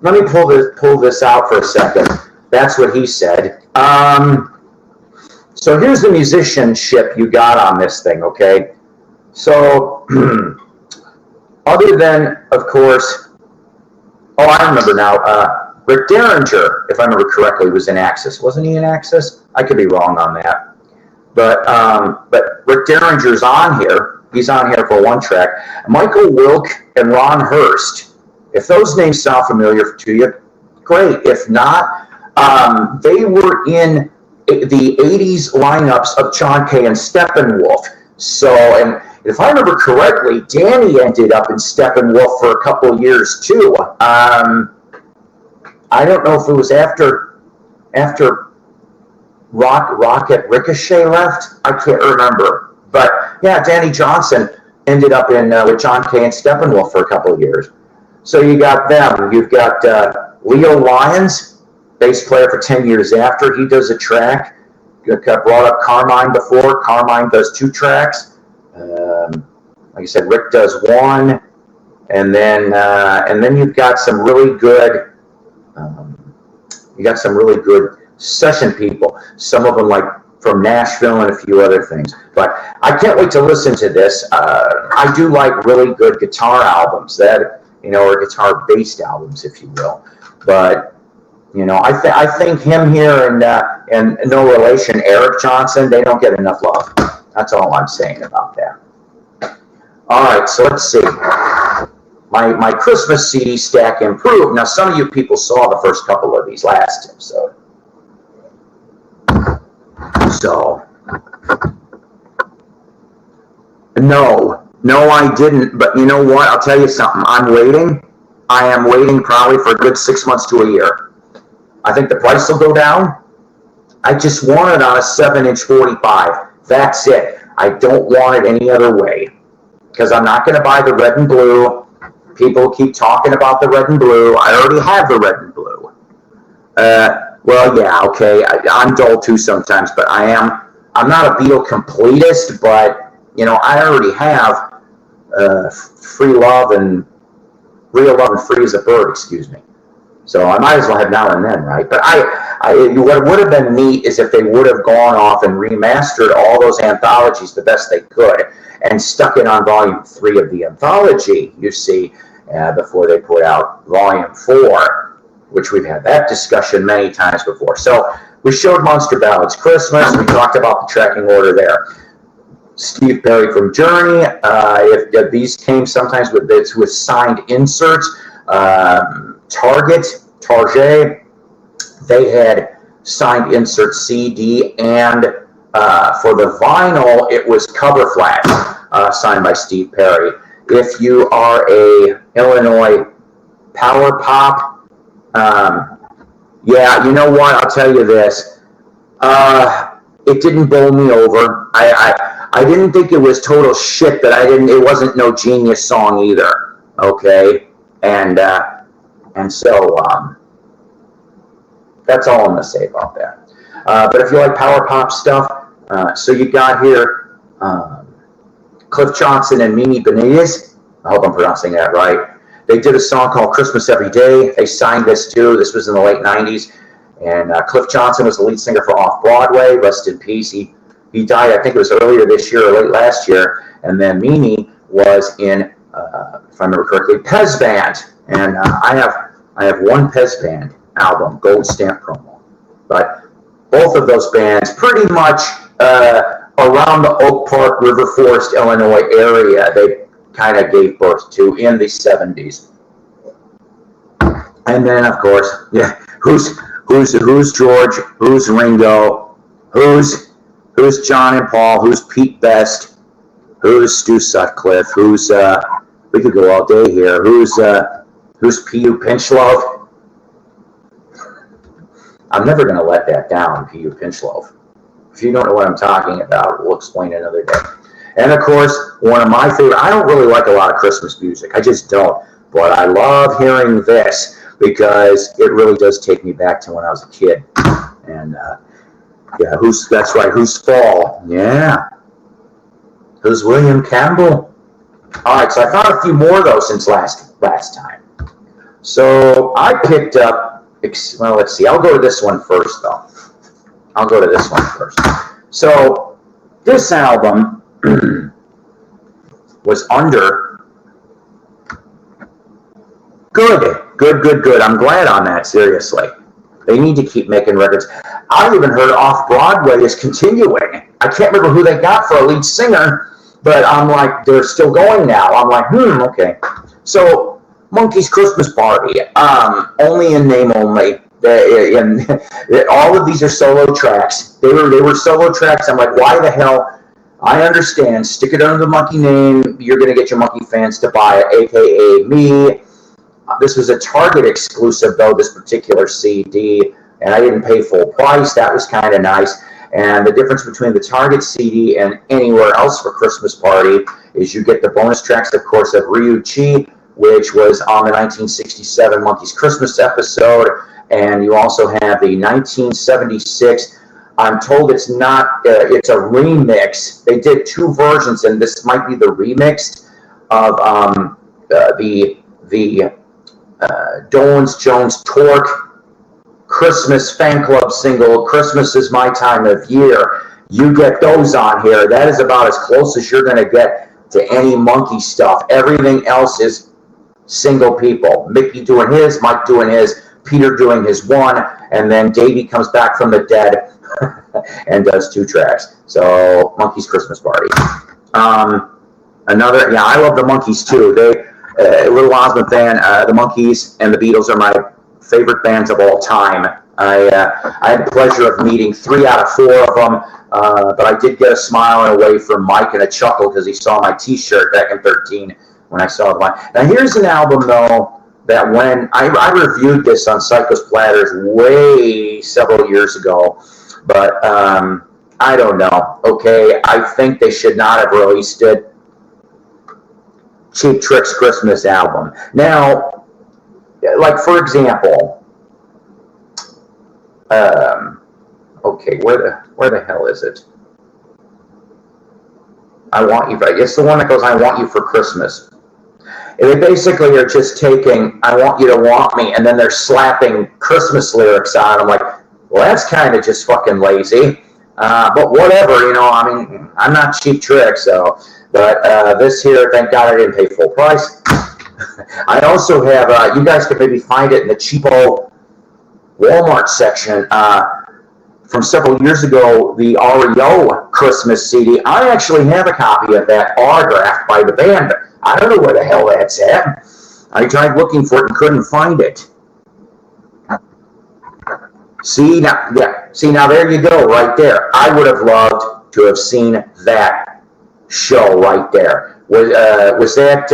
let me pull this out for a second. That's what he said. So here's the musicianship you got on this thing, okay? So, other than, of course, I remember now, Rick Derringer, if I remember correctly, was in Axis. Wasn't he in Axis? I could be wrong on that. But Rick Derringer's on here. He's on here for one track. Michael Wilk and Ron Hurst. If those names sound familiar to you, great. If not, they were in the 80s lineups of John Kay and Steppenwolf. So, and if I remember correctly, Danny ended up in Steppenwolf for a couple of years too. I don't know if it was after Rocket Ricochet left. I can't remember. But yeah, Danny Johnson ended up in with John Kay and Steppenwolf for a couple of years. So you got them. You've got Leo Lyons, bass player for 10 years after. He does a track. You brought up Carmine before. Carmine does 2 tracks. Like I said, Rick does 1, and then you've got some really good. You got some really good session people. Some of them like from Nashville and a few other things. But I can't wait to listen to this. I do like really good guitar albums that or guitar-based albums, if you will. But I think him here and no relation, Eric Johnson, they don't get enough love. That's all I'm saying about that. All right, so let's see. My Christmas CD stack improved. Now, some of you people saw the first couple of these last episode. So, no, I didn't. But you know what? I'll tell you something. I'm waiting. I am waiting probably for a good 6 months to a year. I think the price will go down. I just want it on a 7-inch 45. That's it. I don't want it any other way. Because I'm not going to buy the red and blue. People keep talking about the red and blue. I already have the red and blue. Well, yeah, okay. I'm dull too sometimes, but I'm not a Beatle completist, but, I already have Free Love and Real Love and Free as a Bird, excuse me. So I might as well have Now and Then, right? But what would have been neat is if they would have gone off and remastered all those anthologies the best they could and stuck it on volume 3 of the anthology, you see, before they put out volume 4, which we've had that discussion many times before. So we showed Monster Ballads Christmas. We talked about the tracking order there. Steve Perry from Journey. If these came sometimes with signed inserts. Target, they had signed insert CD, and for the vinyl, it was cover flash signed by Steve Perry. If you are a Illinois power pop, yeah, you know what? I'll tell you this. It didn't bowl me over. I didn't think it was total shit, but it wasn't no genius song either. Okay, and so that's all I'm gonna say about that. But if you like power pop stuff, so you got here Cliff Johnson and Mimi Benitez. I hope I'm pronouncing that right. They did a song called Christmas Every Day. They signed this too. This was in the late 90s. And Cliff Johnson was the lead singer for Off-Broadway. Rest in peace. He died, I think it was earlier this year or late last year. And then Mimi was in, if I remember correctly, Pez Band. And I have one Pez Band album, Gold Stamp Promo. But both of those bands pretty much around the Oak Park, River Forest, Illinois area, they kind of gave birth to in the 70s. And then, of course, yeah, who's George, who's Ringo, who's John and Paul, who's Pete Best, who's Stu Sutcliffe, who's we could go all day here, who's P.U. Pinchlove. I'm never going to let that down, P.U. Pinchlove. If you don't know what I'm talking about, we'll explain another day. And of course, one of my favorite, I don't really like a lot of Christmas music. I just don't. But I love hearing this because it really does take me back to when I was a kid. And yeah, that's right, Who's Fall? Yeah. Who's William Campbell? All right, so I found a few more of those since last time. So I picked up, well, let's see. I'll go to this one first, though. I'll go to this one first. So this album was under good. I'm glad on that, seriously. They need to keep making records. I've even heard Off-Broadway is continuing. I can't remember who they got for a lead singer, but I'm like, they're still going now. I'm like, okay. So Monkey's Christmas Party, only in name only. All of these are solo tracks. They were solo tracks. I'm like, why the hell? I understand. Stick it under the Monkey name. You're going to get your Monkey fans to buy it, a.k.a. me. This was a Target exclusive, though, this particular CD, and I didn't pay full price. That was kind of nice. And the difference between the Target CD and anywhere else for Christmas Party is you get the bonus tracks, of course, of Ryuichi, which was on the 1967 Monkey's Christmas episode, and you also have the 1976. I'm told it's not, it's a remix. They did two versions, and this might be the remix of the Dolenz Jones Torque Christmas fan club single, Christmas is My Time of Year. You get those on here. That is about as close as you're going to get to any Monkey stuff. Everything else is single people. Mickey doing his, Mike doing his, Peter doing his one, and then Davey comes back from the dead and does two tracks. So, Monkey's Christmas Party. I love the Monkees too. Little Osmond fan, the Monkees and the Beatles are my favorite bands of all time. I had the pleasure of meeting 3 out of 4 of them, but I did get a smile and a wave from Mike and a chuckle because he saw my T-shirt back in 13 when I saw the line. Now here's an album though that when I reviewed this on Psycho's Platters way several years ago, but I don't know. Okay, I think they should not have released it. Cheap Trick's Christmas album. Now, like for example, okay, where the hell is it? I Want You. It's the one that goes, I Want You for Christmas. And they basically are just taking, I want you to want me, and then they're slapping Christmas lyrics on. I'm like, well, that's kind of just fucking lazy. But whatever, I mean, I'm not Cheap Trick, so. But this here, thank God I didn't pay full price. I also have, you guys could maybe find it in the cheapo Walmart section. From several years ago, the REO Christmas CD. I actually have a copy of that autographed by the band. I don't know where the hell that's at. I tried looking for it and couldn't find it. See now, there you go, right there. I would have loved to have seen that show right there. Was that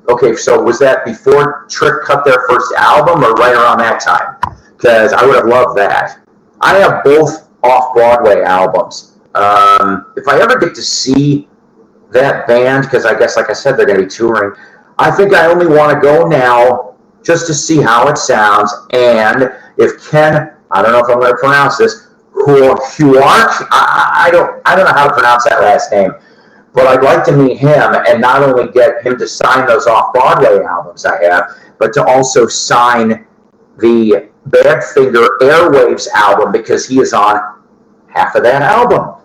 okay? So was that before Trick cut their first album, or right around that time? Because I would have loved that. I have both Off-Broadway albums. If I ever get to see that band, because I guess, like I said, they're going to be touring, I think I only want to go now just to see how it sounds. And if Ken, I don't know if I'm going to pronounce this, Huark, I don't know how to pronounce that last name, but I'd like to meet him and not only get him to sign those off-Broadway albums I have, but to also sign the Badfinger Airwaves album, because he is on half of that album.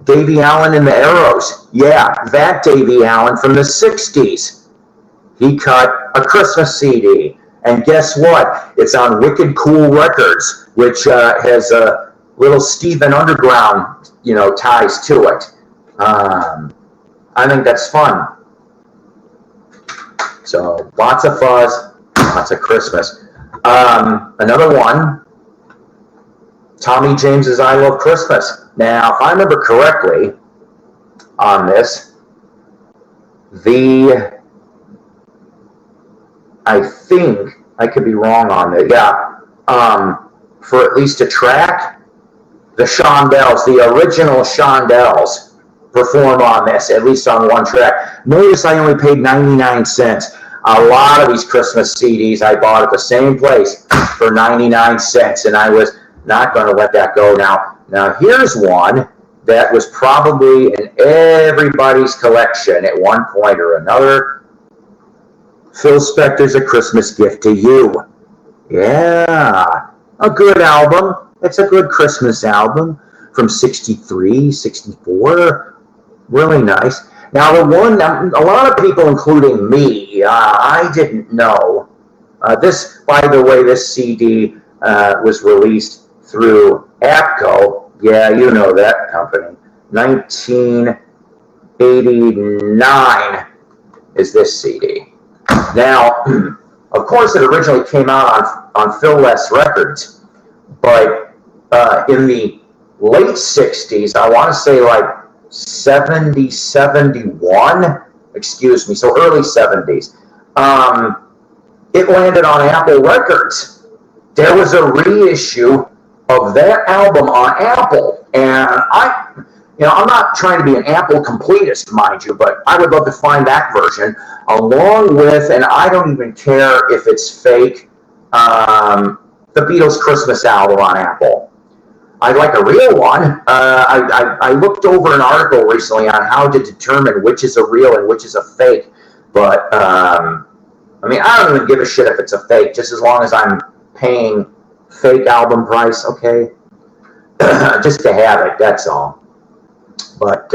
Davy Allen and the Arrows. Yeah, that Davy Allen from the 60s. He cut a Christmas CD. And guess what? It's on Wicked Cool Records, which has a little Steven Underground, ties to it. I think that's fun. So lots of fuzz, lots of Christmas. Another one, Tommy James's I Love Christmas. Now, if I remember correctly on this, I think, I could be wrong on it, for at least a track, the Shondells, the original Shondells, perform on this, at least on one track. Notice I only paid 99 cents. A lot of these Christmas CDs I bought at the same place for 99 cents, and I was not going to let that go. Now here's one that was probably in everybody's collection at one point or another. Phil Spector's A Christmas Gift to You. Yeah, a good album. It's a good Christmas album from 63, 64. Really nice. Now, the one, a lot of people, including me, I didn't know. This, by the way, this CD was released through APCO. Yeah, you know that company. 1989 is this CD. Now, of course, it originally came out on Phil Les Records, but in the late 60s, I want to say like 70, 71, excuse me, so early 70s, it landed on Apple Records. There was a reissue of that album on Apple, and I'm not trying to be an Apple completist, mind you, but I would love to find that version along with, and I don't even care if it's fake, the Beatles Christmas album on Apple. I'd like a real one. I looked over an article recently on how to determine which is a real and which is a fake, but I don't even give a shit if it's a fake, just as long as I'm paying fake album price, okay? Just to have it, that's all. But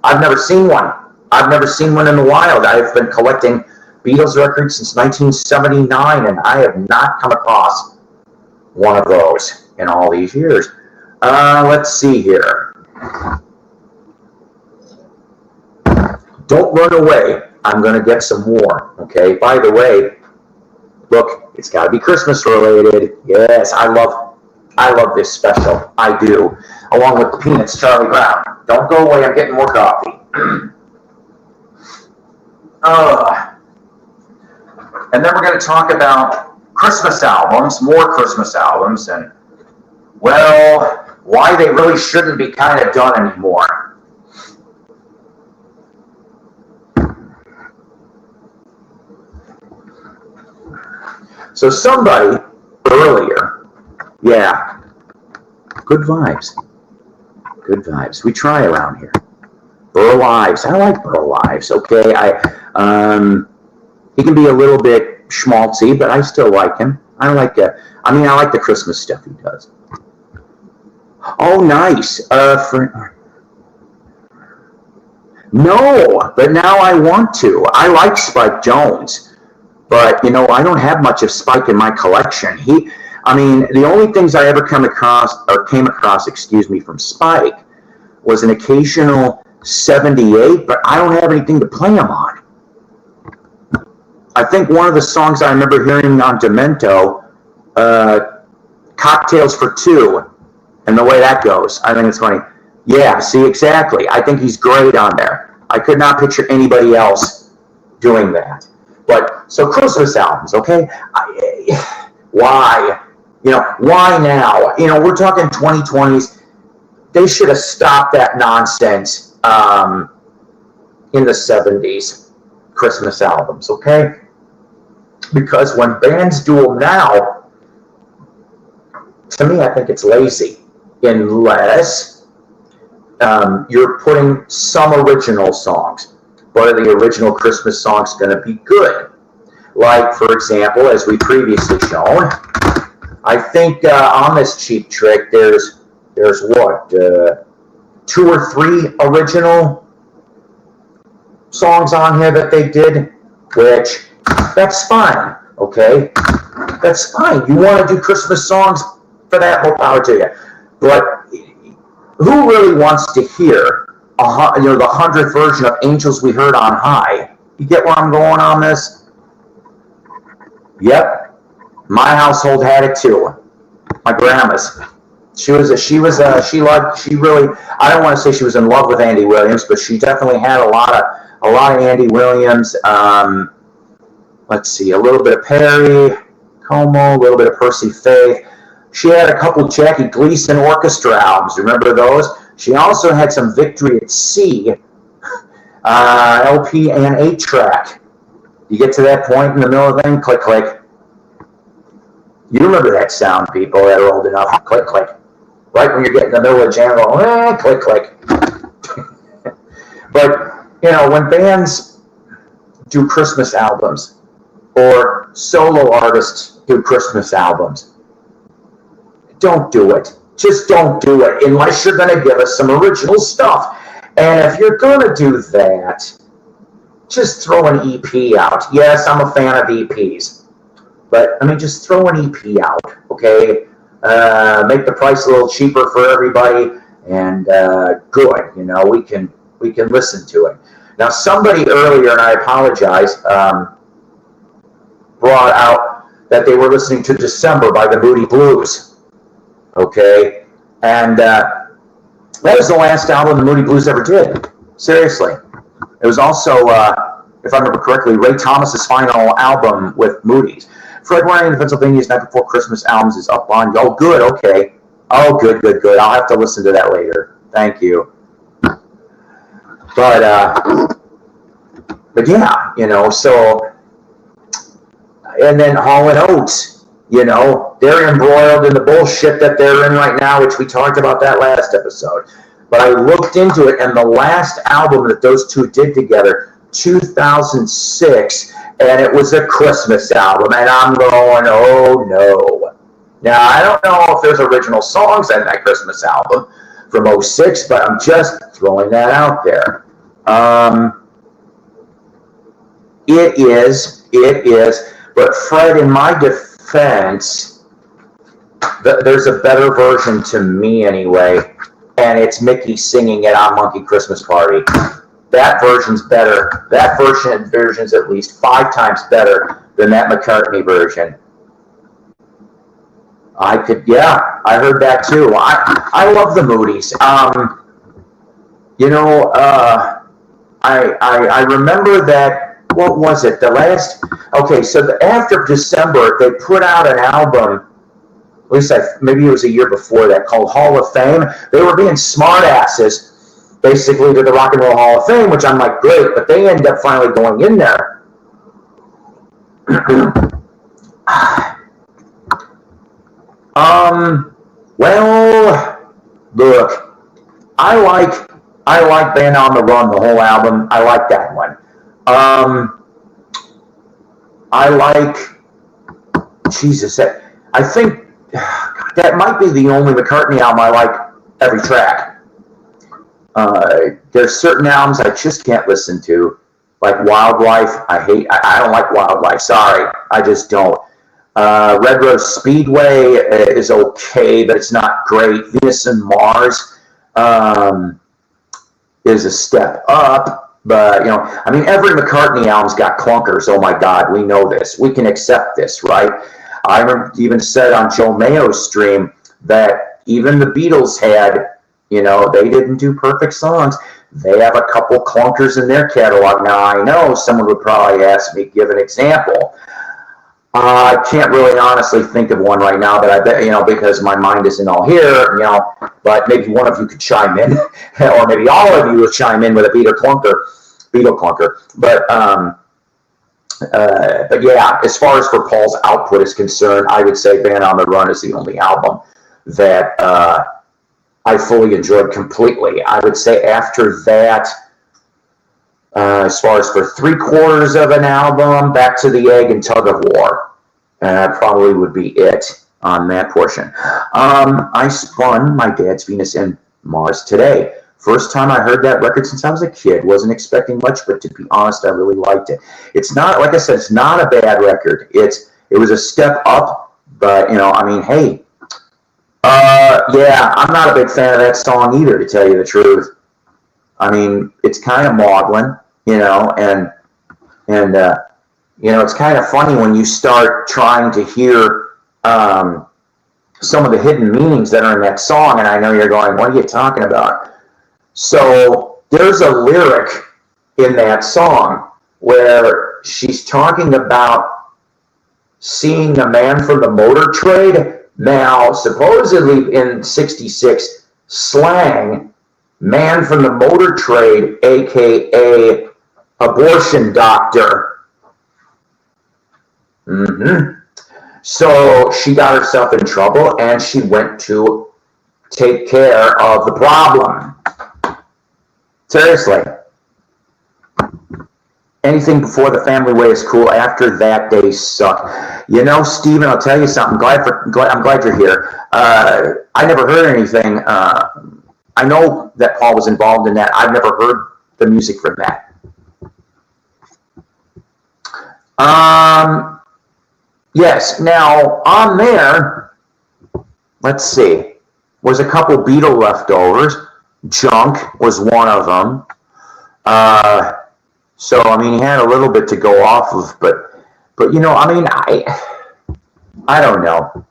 I've never seen one. I've never seen one in the wild. I've been collecting Beatles records since 1979, and I have not come across one of those in all these years. Let's see here. Don't run away. I'm going to get some more, okay? By the way, look, it's got to be Christmas related. Yes, I love this special. I do. Along with the Peanuts, Charlie Brown. Don't go away. I'm getting more coffee. And then we're going to talk about Christmas albums, more Christmas albums, and, well, why they really shouldn't be kind of done anymore. So somebody earlier, yeah, good vibes. Good vibes. We try around here. Burl Ives. I like Burl Ives, okay? He can be a little bit schmaltzy, but I still like him. I like the Christmas stuff he does. Oh, nice. No, but now I want to. I like Spike Jones, but, I don't have much of Spike in my collection. The only things I ever came across, from Spike was an occasional 78, but I don't have anything to play them on. I think one of the songs I remember hearing on Demento, Cocktails for Two, and the way that goes, I think it's funny. Yeah, see, exactly. I think he's great on there. I could not picture anybody else doing that. But, so Christmas albums, okay? Why? You know, why now? You know, we're talking 2020s. They should have stopped that nonsense in the 70s Christmas albums, okay? Because when bands do them now, to me, I think it's lazy. Unless you're putting some original songs. But are the original Christmas songs going to be good? Like, for example, as we previously shown, I think on this Cheap Trick, there's what, 2 or 3 original songs on here that they did, which, that's fine, okay? That's fine. You want to do Christmas songs, for that, more power to you. But who really wants to hear the 100th version of Angels We Heard on High? You get where I'm going on this? Yep. My household had it too. My grandma's. She really, I don't want to say she was in love with Andy Williams, but she definitely had a lot of Andy Williams. Let's see, a little bit of Perry Como, a little bit of Percy Faith. She had a couple Jackie Gleason orchestra albums. Remember those? She also had some Victory at Sea LP and 8-track. You get to that point in the middle of the thing, click, click. You remember that sound, people that are old enough. Click, click. Right when you're getting in the middle of a jam, going, click, click. But, you know, when bands do Christmas albums or solo artists do Christmas albums, don't do it. Just don't do it unless you're going to give us some original stuff. And if you're going to do that, just throw an EP out. Yes, I'm a fan of EPs. But, I mean, just throw an EP out, okay? Make the price a little cheaper for everybody, and good, you know, we can listen to it. Now, somebody earlier, and I apologize, brought out that they were listening to December by the Moody Blues, okay? And that was the last album the Moody Blues ever did, seriously. It was also, if I remember correctly, Ray Thomas's final album with Moody's. Fred Waring of Pennsylvania's Night Before Christmas albums is up on. Oh, good. Okay. Oh, good, good, good. I'll have to listen to that later. Thank you. But yeah, you know. So, and then Hall and Oates. You know, they're embroiled in the bullshit that they're in right now, which we talked about that last episode. But I looked into it, and the last album that those two did together, 2006. And it was a Christmas album, and I'm going, oh no. Now, I don't know if there's original songs in that Christmas album from 06, but I'm just throwing that out there. It is, but Fred, in my defense, there's a better version to me anyway, and it's Mickey singing it on Monkey Christmas Party. That version's better. That version's at least 5 times better than that McCartney version. I heard that too. I love the Moody's. You know, I remember that. What was it? Okay, so after December, they put out an album. At least maybe it was a year before that, called Hall of Fame. They were being smartasses, basically, to the Rock and Roll Hall of Fame, which I'm like, great, but they ended up finally going in there. Well, look, I like Band on the Run, the whole album. I like that one. I like, Jesus, I think that might be the only McCartney album I like every track. There's certain albums I just can't listen to, like Wildlife. I don't like Wildlife. Sorry, I just don't. Red Rose Speedway is okay, but it's not great. Venus and Mars is a step up, but, you know, I mean, every McCartney album's got clunkers. Oh my God, we know this. We can accept this, right? I remember even said on Joe Mayo's stream that even the Beatles had, you know, they didn't do perfect songs. They have a couple clunkers in their catalog. Now, I know someone would probably ask me, give an example. I can't really honestly think of one right now, but I bet, because my mind isn't all here, but maybe one of you could chime in, or maybe all of you will chime in with a Beetle clunker. But yeah, as far as for Paul's output is concerned, I would say Band on the Run is the only album that I fully enjoyed completely. I would say after that, as far as for 3/4 of an album, Back to the Egg and Tug of War. Probably would be it on that portion. I spun My Dad's Venus and Mars today. First time I heard that record since I was a kid. Wasn't expecting much, but to be honest, I really liked it. It's not, like I said, it's not a bad record. It was a step up, but, hey. Yeah, I'm not a big fan of that song either, to tell you the truth. It's kind of maudlin, and it's kind of funny when you start trying to hear some of the hidden meanings that are in that song, and I know you're going, what are you talking about? So there's a lyric in that song where she's talking about seeing a man from the motor trade. Now, supposedly in 66 slang, man from the motor trade, aka abortion doctor. So she got herself in trouble and she went to take care of the problem. Seriously. Anything before the family way is cool. After that, they suck. Steven, I'll tell you something. I'm glad you're here. I never heard anything. I know that Paul was involved in that. I've never heard the music from that. Yes. Now on there, let's see. Was a couple Beatle leftovers. Junk was one of them. So, he had a little bit to go off of, but I don't know.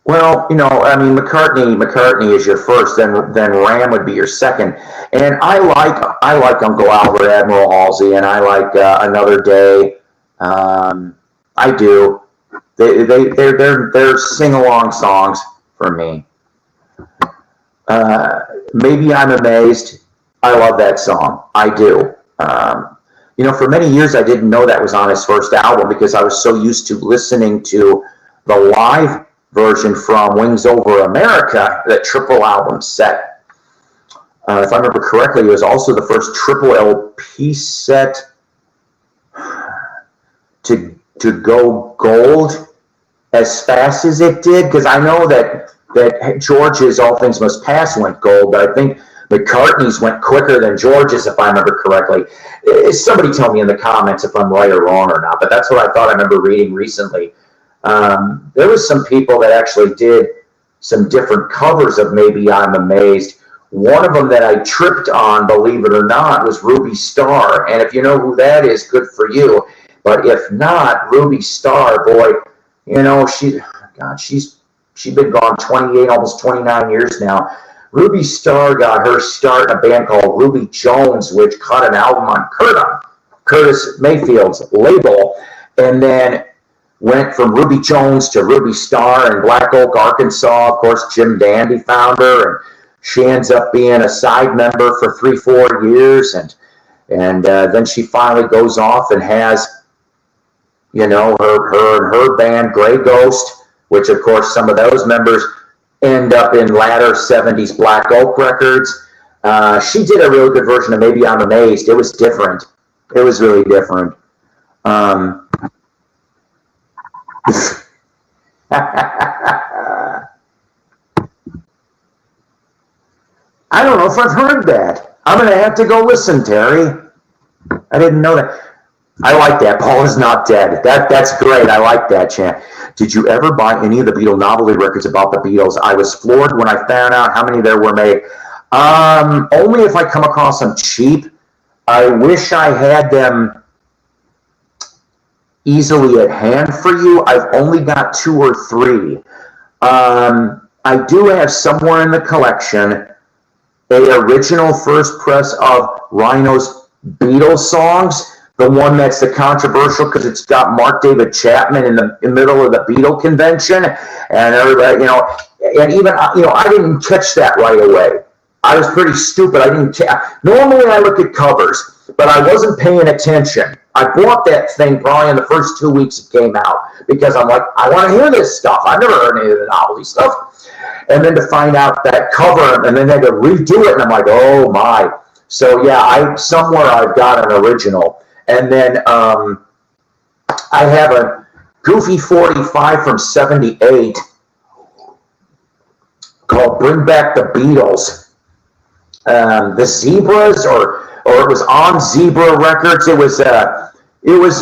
Well, McCartney is your first, then Ram would be your second. And I like Uncle Albert, Admiral Halsey, and I like Another Day. I do. They're sing-along songs for me. Maybe I'm Amazed. I love that song. I do. For many years I didn't know that was on his first album because I was so used to listening to the live version from Wings Over America, that triple album set. If I remember correctly, it was also the first triple LP set to go gold as fast as it did, because I know that George's All Things Must Pass went gold, but I think McCartney's went quicker than George's, if I remember correctly. Somebody tell me in the comments if I'm right or wrong or not, but that's what I thought I remember reading recently. There was some people that actually did some different covers of Maybe I'm Amazed. One of them that I tripped on, believe it or not, was Ruby Starr, and if you know who that is, good for you. But if not, Ruby Starr, boy, she's been gone 28, almost 29 years now. Ruby Starr got her start in a band called Ruby Jones, which cut an album on Curtis Mayfield's label, and then went from Ruby Jones to Ruby Starr in Black Oak, Arkansas. Of course, Jim Dandy found her, and she ends up being a side member for 3-4 years, and then she finally goes off and has, her band Grey Ghost, which of course some of those members end up in latter 70s Black Oak Records. She did a really good version of Maybe I'm Amazed. It was different. It was really different. I don't know if I've heard that. I'm going to have to go listen, Terry. I didn't know that. I like that. Paul is not dead. That's great. I like that chant. Did you ever buy any of the Beatle novelty records about the Beatles? I was floored when I found out how many there were made. Only if I come across them cheap. I wish I had them easily at hand for you. I've only got 2 or 3. I do have somewhere in the collection a original first press of Rhino's Beatles songs, The one that's the controversial because it's got Mark David Chapman in the middle of the Beatle convention, and everybody, and even I didn't catch that right away. I was pretty stupid. I didn't. Normally, I look at covers, but I wasn't paying attention. I bought that thing probably in the first 2 weeks it came out because I'm like, I want to hear this stuff. I've never heard any of the novelty stuff. And then to find out that cover, and then they had to redo it, and I'm like, oh my. So yeah, somewhere I've got an original, and then I have a Goofy 45 from '78 called "Bring Back the Beatles." The Zebras, or it was on Zebra Records. It was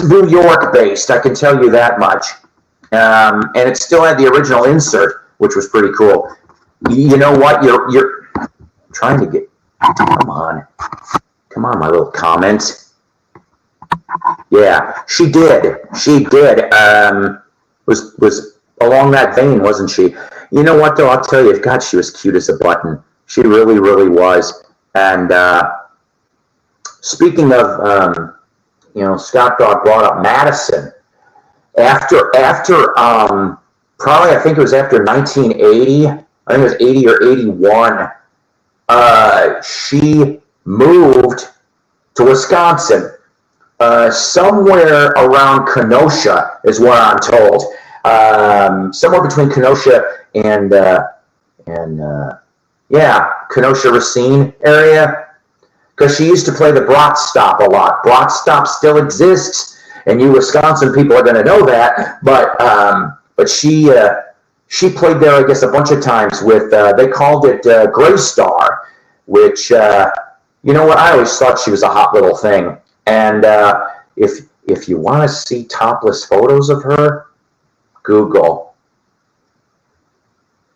New York based. I can tell you that much. And it still had the original insert, which was pretty cool. You know what? You're trying to get. Come on, my little comments. Yeah, she did. Was along that vein, wasn't she? You know what, though? I'll tell you, God, she was cute as a button. She really, really was. And speaking of, Scott Dog brought up Madison. After probably, I think it was after 1980. I think it was 80 or 81. She moved to Wisconsin, somewhere around Kenosha, is what I'm told. Somewhere between Kenosha and Kenosha Racine area, because she used to play the Brat Stop a lot. Brat Stop still exists, and you Wisconsin people are going to know that. But she played there, I guess, a bunch of times with. They called it Gray Star, which you know what? I always thought she was a hot little thing. And if you want to see topless photos of her, Google.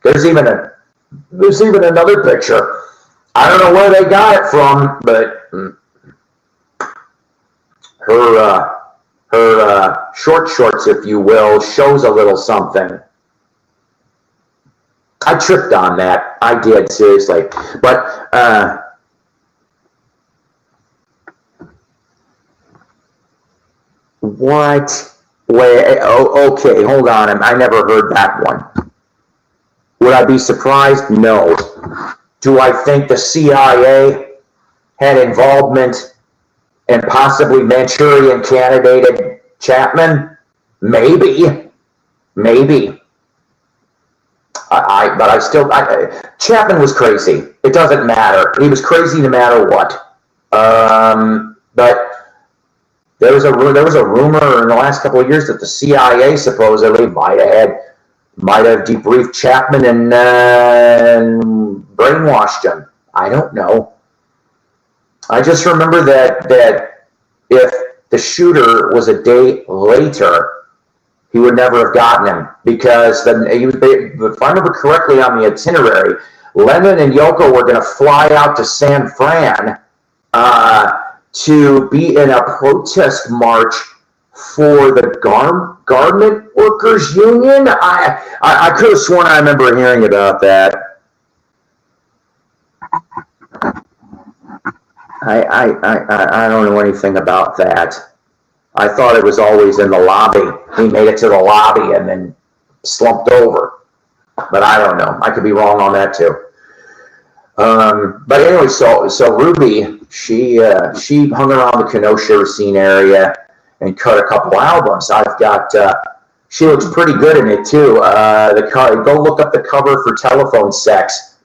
There's even another picture. I don't know where they got it from, but her short shorts, if you will, shows a little something. I tripped on that. I did, seriously. But what? Wait, okay, hold on. I never heard that one. Would I be surprised? No. Do I think the CIA had involvement in possibly Manchurian candidated Chapman? Maybe. Chapman was crazy. It doesn't matter. He was crazy no matter what. But there was a rumor in the last couple of years that the CIA supposedly might have debriefed Chapman and brainwashed him. I don't know. I just remember that if the shooter was a day later, he would never have gotten him, because then if I remember correctly on the itinerary, Lennon and Yoko were going to fly out to San Fran to be in a protest march for the Garment Workers Union. I could have sworn I remember hearing about that. I don't know anything about that. I thought it was always in the lobby. He made it to the lobby and then slumped over. But I don't know. I could be wrong on that too. But anyway, so Ruby, she hung around the Kenosha Racine area and cut a couple albums. I've got. She looks pretty good in it too. Go look up the cover for Telephone Sex.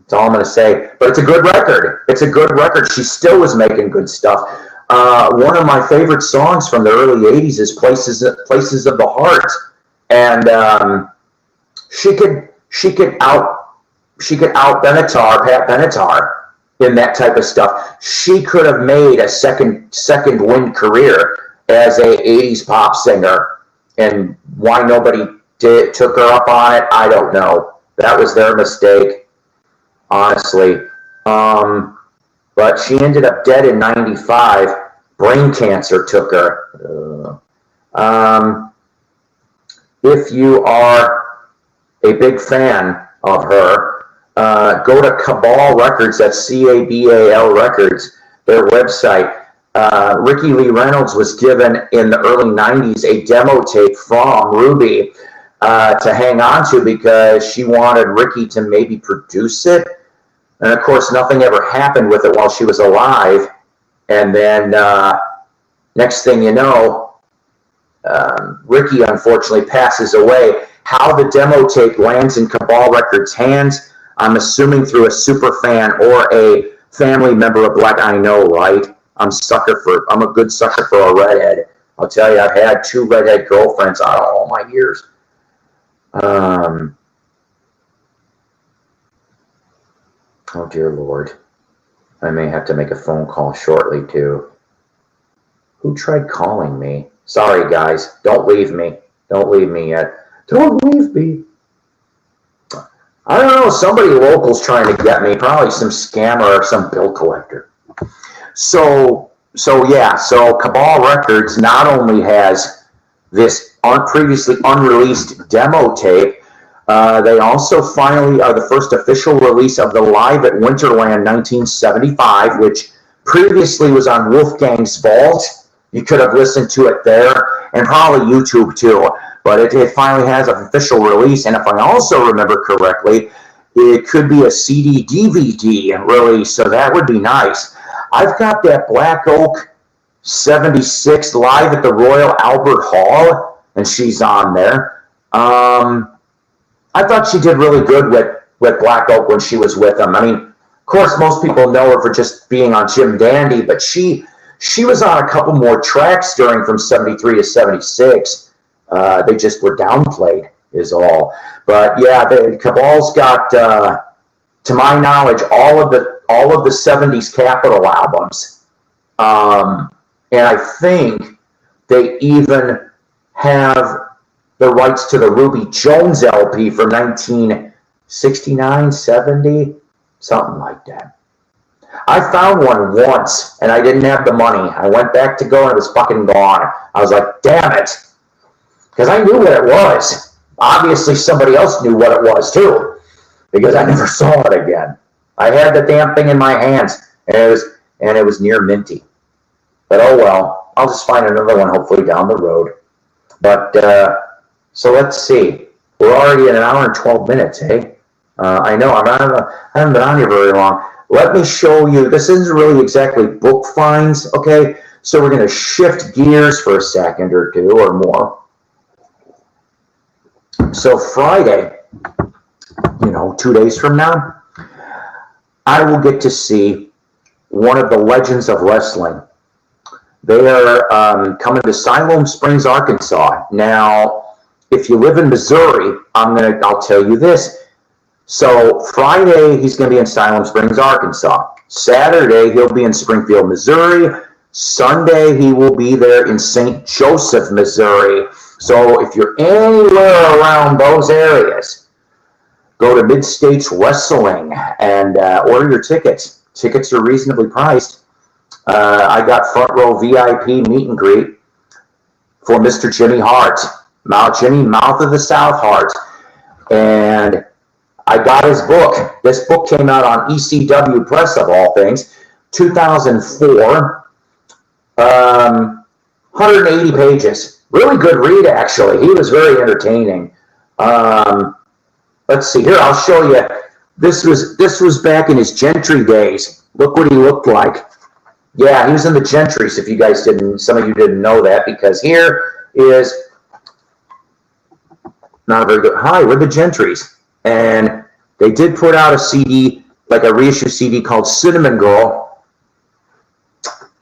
That's all I'm going to say. But it's a good record. She still was making good stuff. One of my favorite songs from the early '80s is "Places of the Heart," and she could out Pat Benatar in that type of stuff. She could have made a second wind career as a '80s pop singer, and why nobody took her up on it, I don't know. That was their mistake, honestly. But she ended up dead in '95. Brain cancer took her. If you are a big fan of her, go to Cabal Records, that's CABAL Records, their website. Ricky Lee Reynolds was given in the early 90s a demo tape from Ruby to hang on to because she wanted Ricky to maybe produce it. And of course, nothing ever happened with it while she was alive. And then next thing you know, Ricky unfortunately passes away. How the demo tape lands in Cabal Records' hands, I'm assuming through a super fan or a family member of Black. I know, right? I'm a good sucker for a redhead. I'll tell you, I've had 2 redhead girlfriends out of all my years. Oh dear Lord. I may have to make a phone call shortly too. Who tried calling me? Sorry guys, don't leave me. Don't leave me yet. Don't leave me. I don't know, somebody local's trying to get me. Probably some scammer or some bill collector. So Cabal Records not only has this previously unreleased demo tape, they also finally are the first official release of the Live at Winterland 1975, which previously was on Wolfgang's Vault. You could have listened to it there, and probably YouTube too, but it finally has an official release, and if I also remember correctly, it could be a CD DVD release, so that would be nice. I've got that Black Oak 76 Live at the Royal Albert Hall, and she's on there. I thought she did really good with Black Oak when she was with them. I mean, of course, most people know her for just being on Jim Dandy, but she was on a couple more tracks from 73 to 76. They just were downplayed is all. But yeah, Cabal's got, to my knowledge, all of the 70s Capitol albums. And I think they even have the rights to the Ruby Jones LP from 1969, 70, something like that. I found one once, and I didn't have the money. I went back to go, and it was fucking gone. I was like, damn it. Because I knew what it was. Obviously, somebody else knew what it was, too. Because I never saw it again. I had the damn thing in my hands, and it was near minty. But oh well. I'll just find another one, hopefully, down the road. But, so let's see. We're already at 1 hour and 12 minutes, eh? I know, I haven't been on here very long. Let me show you. This isn't really exactly book finds, okay? So we're going to shift gears for a second or two or more. So Friday, 2 days from now, I will get to see one of the legends of wrestling. They are coming to Siloam Springs, Arkansas. Now, if you live in Missouri, I'll tell you this. So Friday, he's going to be in Siloam Springs, Arkansas. Saturday, he'll be in Springfield, Missouri. Sunday, he will be there in St. Joseph, Missouri. So if you're anywhere around those areas, go to Mid-States Wrestling and order your tickets. Tickets are reasonably priced. I got front row VIP meet and greet for Mr. Jimmy Hart. Jimmy, Mouth of the South Hart. And I got his book. This book came out on ECW Press, of all things, 2004. 180 pages. Really good read, actually. He was very entertaining. Let's see here. I'll show you. This was back in his Gentry days. Look what he looked like. Yeah, he was in the Gentrys. If you guys some of you didn't know that, because here is not a very good. Hi, we're the Gentrys, and they did put out a CD, like a reissue CD called Cinnamon Girl,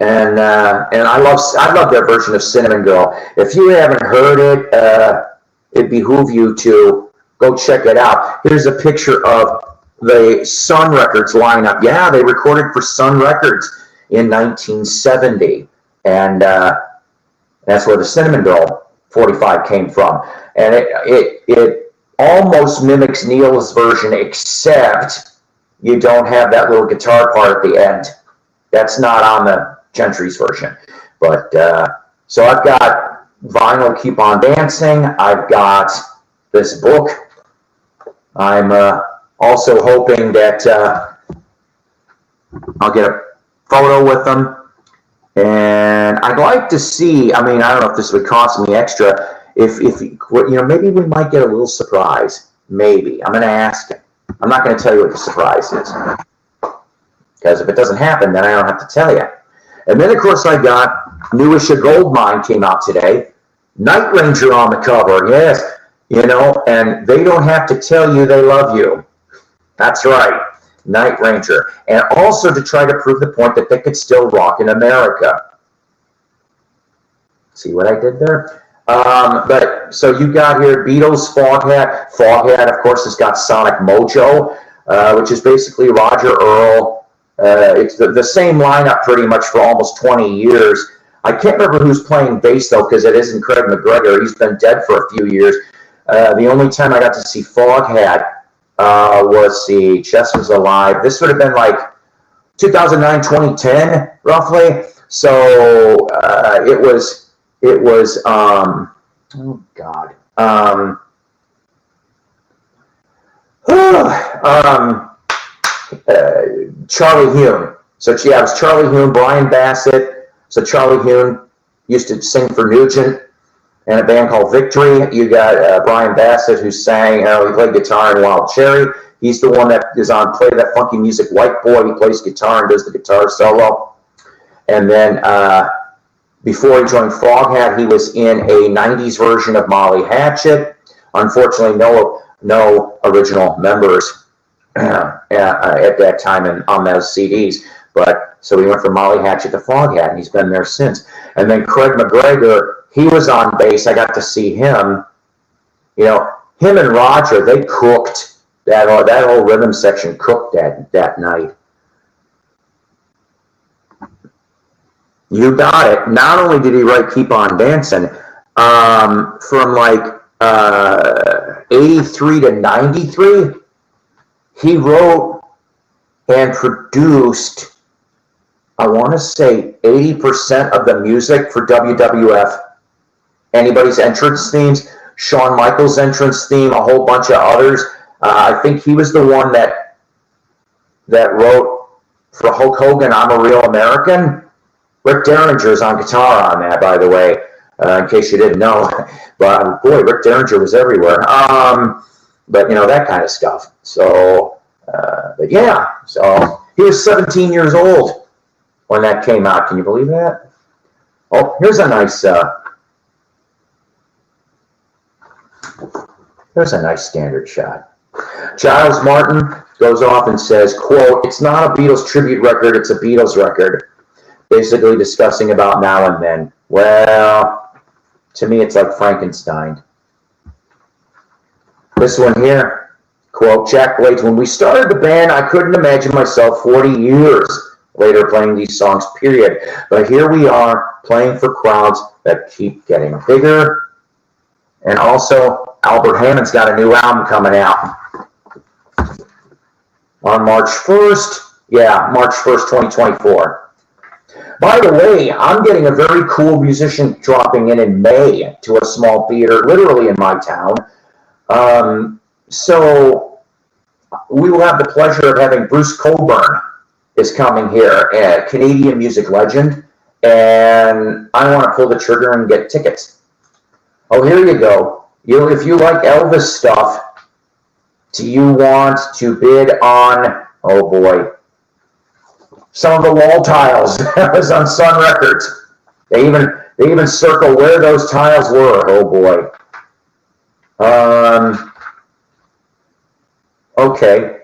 and I love their version of Cinnamon Girl. If you haven't heard it, it behooves you to go check it out. Here's a picture of the Sun Records lineup. Yeah, they recorded for Sun Records in 1970, and that's where the Cinnamon Girl 45 came from. And it almost mimics Neil's version, except you don't have that little guitar part at the end. That's not on the Gentry's version. But so I've got vinyl Keep On Dancing. I've got this book. I'm also hoping that I'll get a photo with them. And I'd like to see, I mean, I don't know if this would cost me extra, if maybe we might get a little surprise. Maybe. I'm going to ask him. I'm not going to tell you what the surprise is. Because if it doesn't happen, then I don't have to tell you. And then, of course, I got New Issue Goldmine came out today. Night Ranger on the cover, yes. And they don't have to tell you they love you. That's right. Night Ranger. And also to try to prove the point that they could still rock in America. See what I did there? But so you got here Beatles, Foghat. Foghat, of course, has got Sonic Mojo, which is basically Roger Earl. It's the same lineup pretty much for almost 20 years. I can't remember who's playing bass, though, because it isn't Craig McGregor. He's been dead for a few years. The only time I got to see Foghat was Chess Was Alive. This would have been like 2009, 2010, roughly. So it was oh God. Charlie Hume. So yeah, it was Charlie Hume, Brian Bassett. So Charlie Hume used to sing for Nugent and a band called Victory. You got Brian Bassett, who sang, he played guitar in Wild Cherry. He's the one that is on Play That Funky Music, White Boy. He plays guitar and does the guitar solo. And then before he joined Foghat, he was in a 90s version of Molly Hatchet. Unfortunately, no original members at that time on those CDs. But so he went from Molly Hatchet to Foghat, and he's been there since. And then Craig McGregor, he was on bass. I got to see him. Him and Roger, they cooked that whole rhythm section. Cooked that night. You got it. Not only did he write Keep On Dancing, from like 83 to 93, he wrote and produced, I want to say 80% of the music for WWF. Anybody's entrance themes, Shawn Michaels' entrance theme, a whole bunch of others. I think he was the one that wrote for Hulk Hogan, I'm a Real American. Rick Derringer's on guitar on that, by the way, in case you didn't know. But boy, Rick Derringer was everywhere. But that kind of stuff. So, but yeah, so he was 17 years old when that came out. Can you believe that? Oh, here's a nice standard shot. Giles Martin goes off and says, quote, "It's not a Beatles tribute record, it's a Beatles record." Basically discussing about Now and Then. Well, to me, it's like Frankenstein. This one here, quote, Jack Blades, "When we started the band, I couldn't imagine myself 40 years later playing these songs, period. But here we are, playing for crowds that keep getting bigger." And also, Albert Hammond's got a new album coming out on March 1st. Yeah, March 1st, 2024. By the way, I'm getting a very cool musician dropping in May to a small theater, literally in my town. So we will have the pleasure of having Bruce Coburn is coming here, a Canadian music legend, and I want to pull the trigger and get tickets. Oh, here you go. If you like Elvis stuff, do you want to bid on, oh boy, some of the wall tiles that was on Sun Records? They even circle where those tiles were. Oh boy. Okay.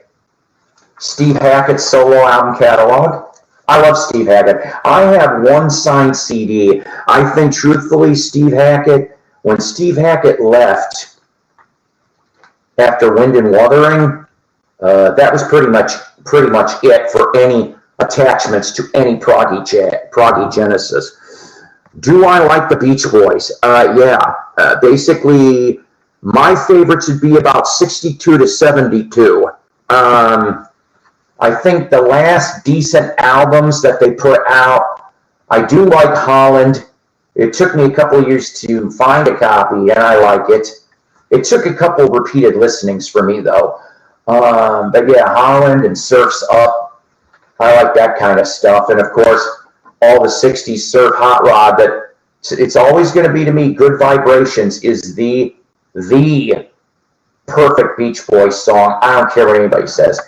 Steve Hackett's solo album catalog. I love Steve Hackett. I have one signed CD. I think, truthfully, Steve Hackett, when Steve Hackett left after Wind and Wuthering, that was pretty much it for any attachments to any proggy Genesis. Do I like the Beach Boys? Yeah. Basically, my favorites would be about 62 to 72. I think the last decent albums that they put out, I do like Holland. It took me a couple of years to find a copy, and I like it. It took a couple repeated listenings for me, though. But yeah, Holland and Surf's Up, I like that kind of stuff. And of course, all the 60s surf hot rod, that it's always going to be, to me, Good Vibrations is the perfect Beach Boys song. I don't care what anybody says.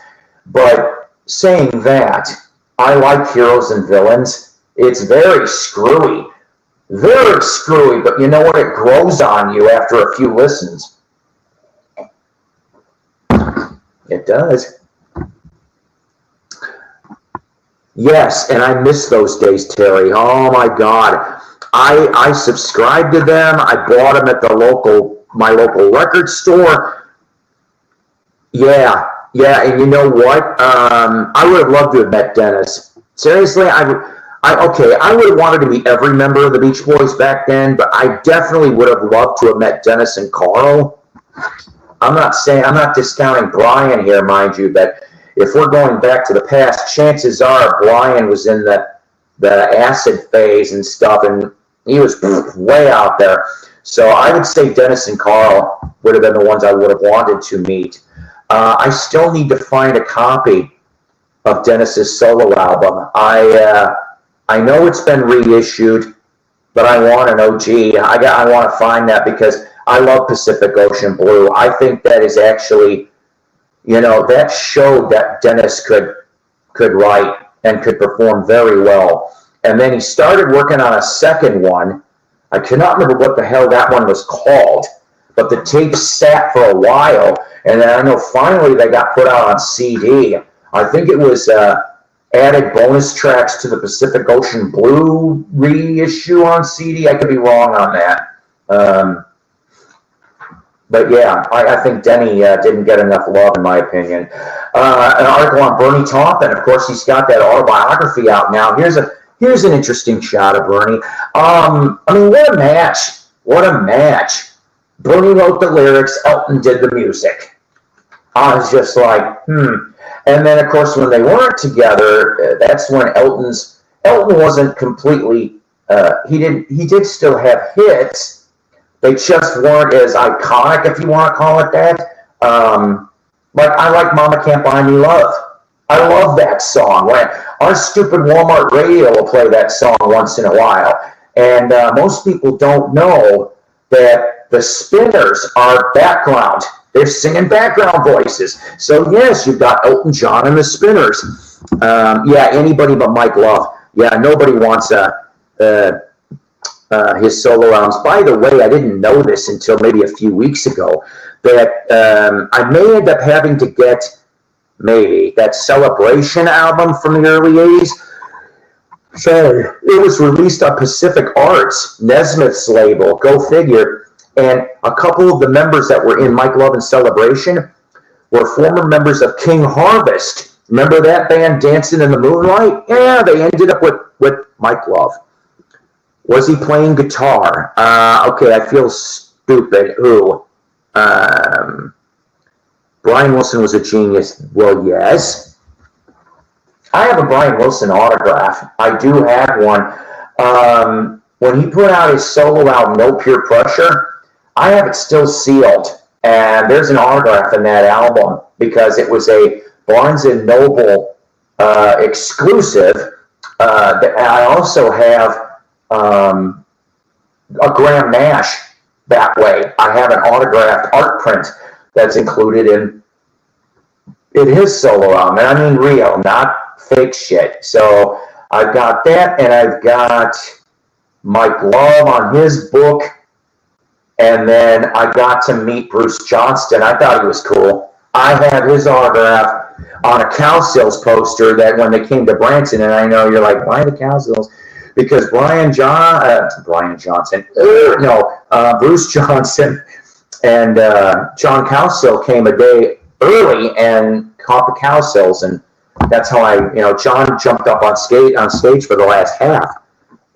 But saying that, I like Heroes and Villains. It's very screwy, but you know what? It grows on you after a few listens. It does. Yes, and I miss those days, Terry. Oh my God. I subscribed to them. I bought them at my local record store. Yeah, and you know what? I would have loved to have met Dennis. Seriously, I would have wanted to meet every member of the Beach Boys back then, but I definitely would have loved to have met Dennis and Carl. I'm not discounting Brian here, mind you, but if we're going back to the past, chances are Brian was in the acid phase and stuff, and he was way out there. So I would say Dennis and Carl would have been the ones I would have wanted to meet. I still need to find a copy of Dennis's solo album. I know it's been reissued, but I want an OG. I want to find that because I love Pacific Ocean Blue. I think that is actually, that showed that Dennis could write and could perform very well. And then he started working on a second one. I cannot remember what the hell that one was called, but the tape sat for a while, and then I know finally they got put out on CD. I think it was added bonus tracks to the Pacific Ocean Blue reissue on CD. I could be wrong on that. But yeah, I think Denny didn't get enough love, in my opinion. An article on Bernie Taupin. Of course, he's got that autobiography out now. Here's an interesting shot of Bernie. What a match! What a match! Bernie wrote the lyrics. Elton did the music. I was just like, And then, of course, when they weren't together, that's when Elton wasn't completely. He did still have hits. They just weren't as iconic, if you want to call it that. Like I like Mama Can't Buy Me Love. I love that song. Our stupid Walmart radio will play that song once in a while. And most people don't know that the Spinners are background. They're singing background voices. So, yes, you've got Elton John and the Spinners. Anybody but Mike Love. Yeah, nobody wants his solo albums. By the way, I didn't know this until maybe a few weeks ago, that I may end up having to get maybe that Celebration album from the early 80s. So it was released on Pacific Arts, Nesmith's label, go figure. And a couple of the members that were in Mike Love and Celebration were former members of King Harvest. Remember that band, Dancing in the Moonlight? Yeah, they ended up with Mike Love. Was he playing guitar? Okay, I feel stupid. Who? Brian Wilson was a genius. Well, yes. I have a Brian Wilson autograph. I do have one. When he put out his solo album, No Pure Pressure, I have it still sealed. And there's an autograph in that album because it was a Barnes & Noble exclusive. I also have a Graham Nash that way. I have an autographed art print that's included in his solo album. And I mean real, not fake shit. So I've got that, and I've got Mike Love on his book. And then I got to meet Bruce Johnston. I thought he was cool. I had his autograph on a Cowsills poster that when they came to Branson, and I know you're like, why the Cowsills? Because Bruce Johnson and John Cowsill came a day early and caught the Cowsills, and that's how John jumped up on stage for the last half.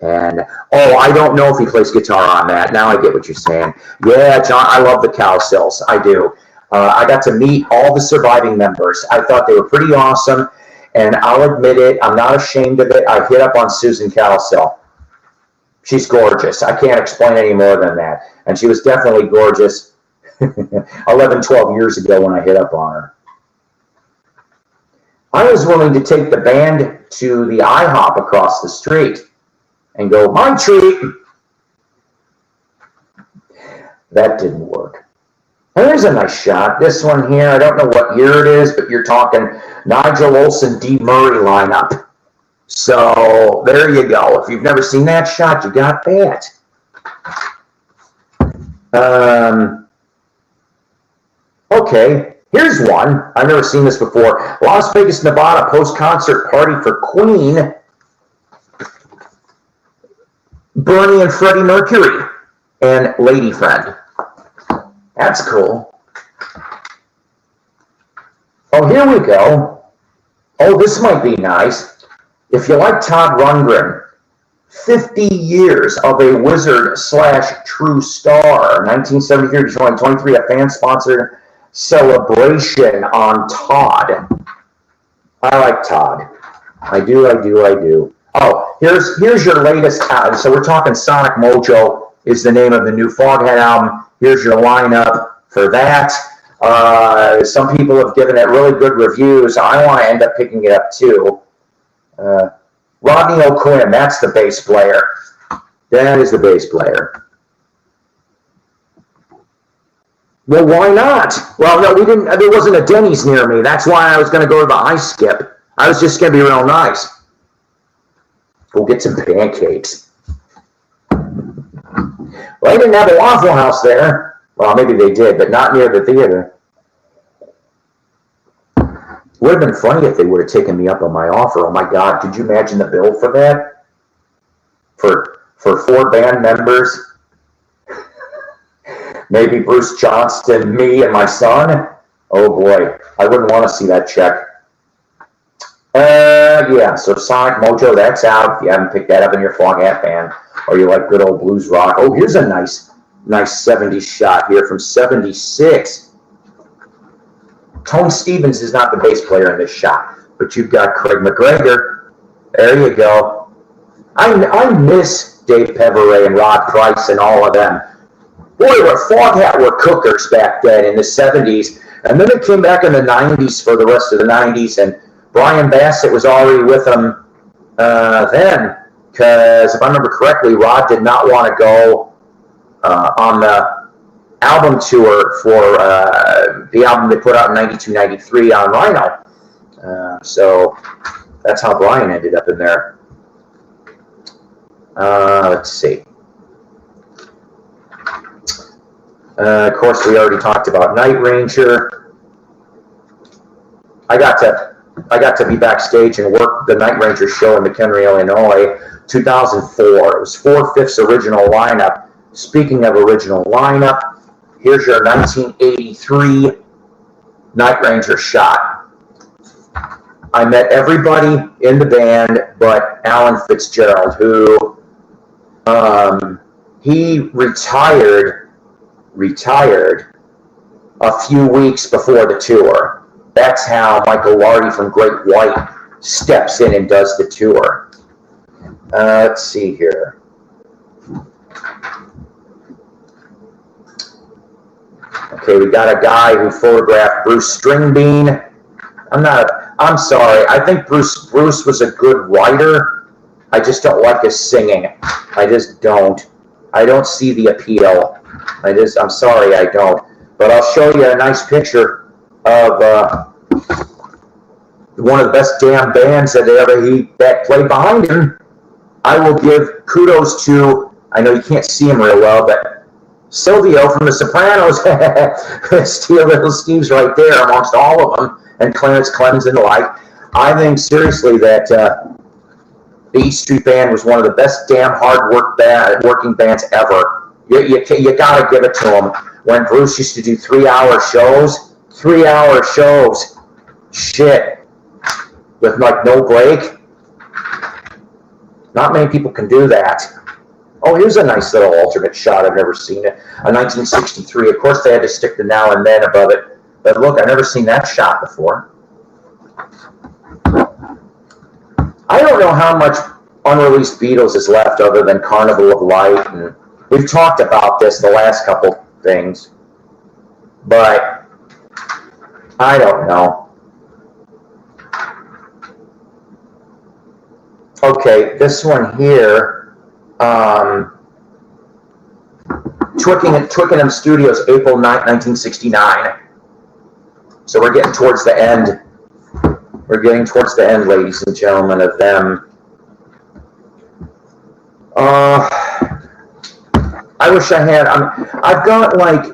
And I don't know if he plays guitar on that. Now I get what you're saying. Yeah, John, I love the Cowsills. I do. I got to meet all the surviving members. I thought they were pretty awesome. And I'll admit it, I'm not ashamed of it. I hit up on Susan Cowsill. She's gorgeous. I can't explain any more than that. And she was definitely gorgeous 11, 12 years ago when I hit up on her. I was willing to take the band to the IHOP across the street and go, my treat. That didn't work. There's a nice shot. This one here, I don't know what year it is, but you're talking Nigel Olsen, D. Murray lineup. So there you go. If you've never seen that shot, you got that. Okay, here's one. I've never seen this before. Las Vegas, Nevada post-concert party for Queen. Bernie and Freddie Mercury and Lady Friend. That's cool. Oh, here we go. Oh, this might be nice. If you like Todd Rundgren, 50 years of a wizard / true star. 1973 to 2023, a fan-sponsored celebration on Todd. I like Todd. I do. Oh, here's your latest. So we're talking Sonic Mojo is the name of the new Foghat album. Here's your lineup for that. Some people have given it really good reviews. I want to end up picking it up too. Rodney O'Quinn, that's the bass player. That is the bass player. Well, why not? Well, no, we didn't. There wasn't a Denny's near me. That's why I was going to go to the ice skip. I was just going to be real nice. Go get some pancakes. Well, they didn't have a Waffle House there. Well, maybe they did, but not near the theater. Would have been funny if they would have taken me up on my offer. Oh my God, could you imagine the bill for that? For 4 band members? Maybe Bruce Johnston, me, and my son? Oh boy, I wouldn't want to see that check. Yeah, so Sonic Mojo, that's out. If you haven't picked that up in your Foghat band, or you like good old blues rock. Oh, here's a nice 70s shot here from 76. Tony Stevens is not the bass player in this shot, but you've got Craig McGregor. There you go. I miss Dave Peveray and Rod Price and all of them. Boy, Foghat were cookers back then in the 70s, and then it came back in the 90s for the rest of the 90s, and Brian Bassett was already with them then, because if I remember correctly, Rod did not want to go on the album tour for the album they put out in 92, 93 on Rhino. So that's how Brian ended up in there. Let's see. Of course, we already talked about Night Ranger. I got to be backstage and work the Night Ranger show in McHenry, Illinois, 2004. It was 4/5 original lineup. Speaking of original lineup, here's your 1983 Night Ranger shot. I met everybody in the band but Alan Fitzgerald, who he retired a few weeks before the tour. That's how Michael Lardy from Great White steps in and does the tour. Let's see here. Okay, we got a guy who photographed Bruce Stringbean. I'm sorry. I think Bruce was a good writer. I just don't like his singing. I just don't. I don't see the appeal. I'm sorry, I don't. But I'll show you a nice picture of one of the best damn bands that played behind him. I will give kudos to, I know you can't see him real well, but Silvio from The Sopranos. Little Steve's right there amongst all of them, and Clarence Clemens and the like. I think seriously that the East Street Band was one of the best damn working bands ever. You got to give it to them. When Bruce used to do 3-hour shows, shit, with like no break. Not many people can do that. Oh, here's a nice little alternate shot. I've never seen it. A 1963. Of course, they had to stick the now and then above it. But look, I've never seen that shot before. I don't know how much unreleased Beatles is left other than Carnival of Light. And we've talked about this the last couple things. But I don't know. Okay, this one here, Twickenham Studios, April 9th, 1969. So we're getting towards the end. We're getting towards the end, ladies and gentlemen, of them. I wish I had, I've got like,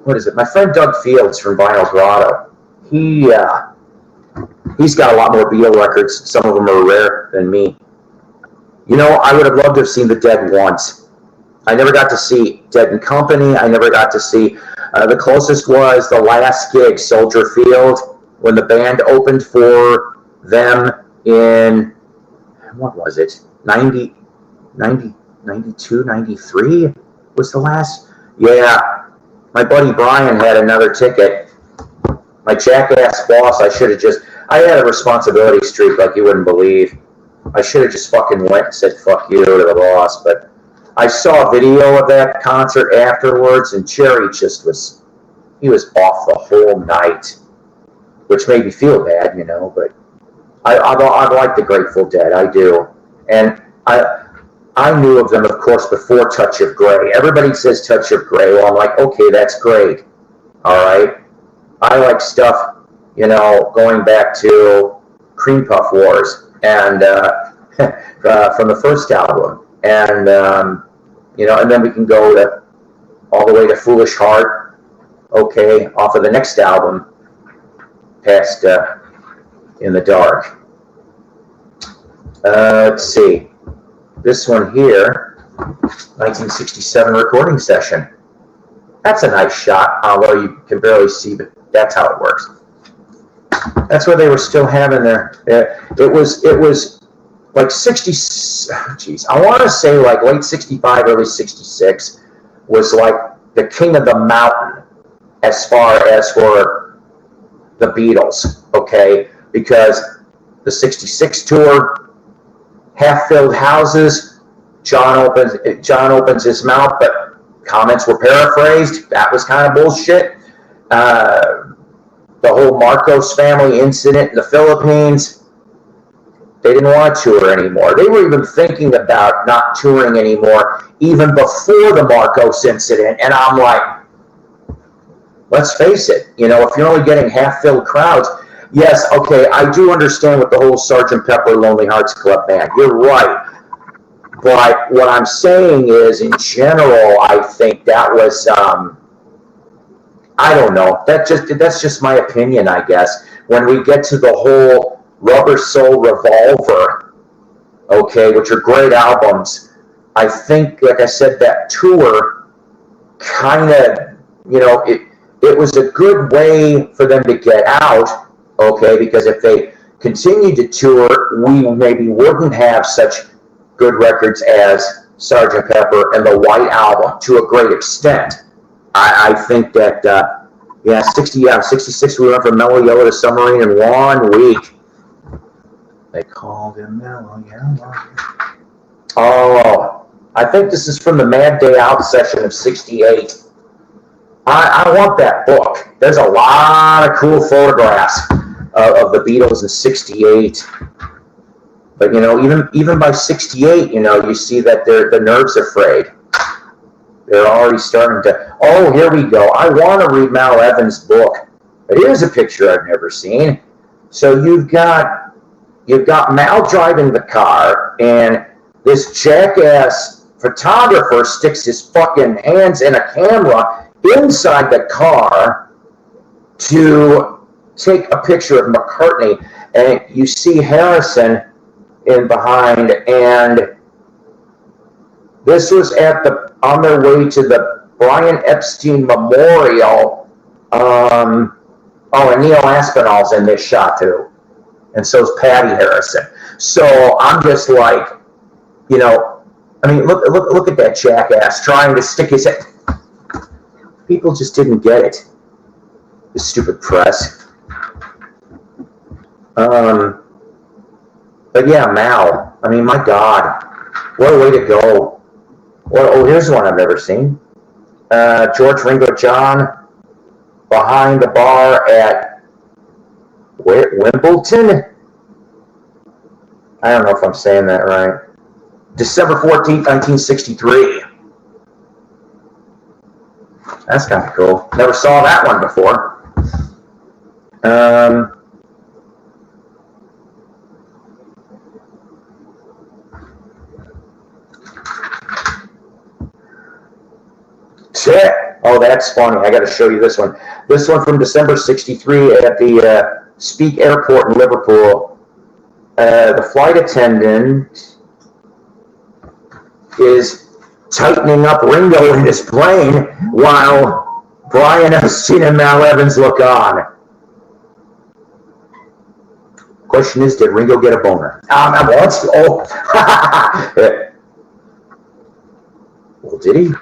what is it? My friend Doug Fields from Vinyl Grotto. He's got a lot more Beatle records. Some of them are rare than me. You know, I would have loved to have seen the Dead once. I never got to see Dead and Company. I never got to see, the closest was the last gig, Soldier Field, when the band opened for them in, what was it? 92, 93 was the last? Yeah. My buddy Brian had another ticket. My jackass boss, I had a responsibility streak like you wouldn't believe. I should have just fucking went and said fuck you to the boss, but I saw a video of that concert afterwards, and Jerry he was off the whole night, which made me feel bad, you know, but I like the Grateful Dead, I do. And I knew of them, of course, before Touch of Grey. Everybody says Touch of Grey. Well, I'm like, okay, that's great. All right. I like stuff, you know, going back to Cream Puff Wars and from the first album. And, you know, and then we can go all the way to Foolish Heart, okay, off of the next album, past In the Dark. Let's see. This one here, 1967 recording session. That's a nice shot, although you can barely see, but that's how it works. That's where they were still having it was like 60, I want to say like late 65, early 66 was like the king of the mountain as far as for the Beatles, okay? Because the 66 tour, half-filled houses, John opens his mouth, but comments were paraphrased. That was kind of bullshit. The whole Marcos family incident in the Philippines, they didn't want to tour anymore. They were even thinking about not touring anymore even before the Marcos incident. And I'm like, let's face it, you know, if you're only getting half-filled crowds, yes, okay, I do understand with the whole Sgt. Pepper Lonely Hearts Club Band. You're right. But what I'm saying is, in general, I think that was, I don't know. That's just my opinion, I guess. When we get to the whole Rubber Soul Revolver, okay, which are great albums, I think, like I said, that tour kind of, you know, it was a good way for them to get out, okay, because if they continued to tour, we maybe wouldn't have such good records as Sgt. Pepper and the White Album to a great extent. I think that, 66 we went from Mellow Yellow to Submarine in 1 week. They called him Mellow Yellow. Oh, I think this is from the Mad Day Out session of 68. I want that book. There's a lot of cool photographs of the Beatles in 68. But, you know, even by 68, you know, you see that the nerves are frayed. They're already starting to, oh, here we go. I want to read Mal Evans' book. But here's a picture I've never seen. So you've got Mal driving the car, and this jackass photographer sticks his fucking hands in a camera inside the car to take a picture of McCartney. And you see Harrison in behind, and this was on their way to the Brian Epstein Memorial. And Neil Aspinall's in this shot too, and so is Patty Harrison. So I'm just like, you know, I mean, look at that jackass trying to stick his head. People just didn't get it. The stupid press. But yeah, Mal. I mean, my God, what a way to go. Well, here's one I've never seen. George Ringo John behind the bar at Wimbledon. I don't know if I'm saying that right. December 14th, 1963. That's kind of cool. Never saw that one before. Oh, that's funny. I got to show you this one. This one from December 63 at the Speak Airport in Liverpool. The flight attendant is tightening up Ringo in his plane while Brian Epstein and Mal Evans look on. Question is, did Ringo get a boner? Well, did he?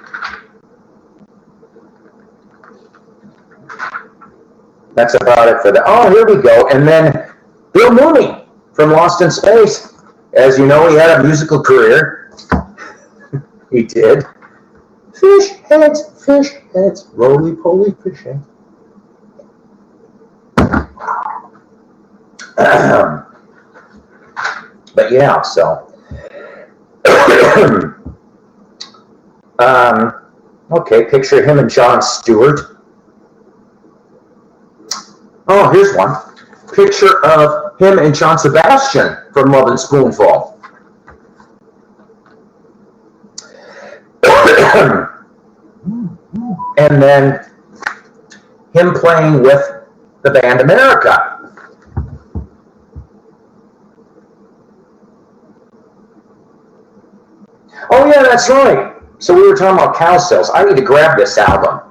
That's about it for that. Oh, here we go. And then Bill Mooney from Lost in Space. As you know, he had a musical career. He did. Fish heads, roly-poly fish heads. But yeah, so. Okay, picture him and Jon Stewart. Oh, here's one. Picture of him and John Sebastian from Love and Spoonful. And then him playing with the band America. Oh yeah, that's right. So we were talking about cow cells. I need to grab this album.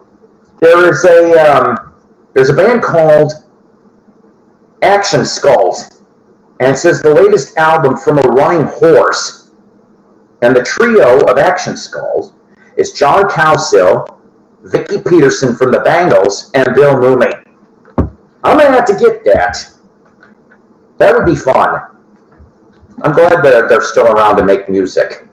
There's a band called Action Skulls, and it says the latest album from a running horse. And the trio of Action Skulls is John Cowsill, Vicky Peterson from the Bangles, and Bill Mooney. I'm going to have to get that. That would be fun. I'm glad that they're still around to make music.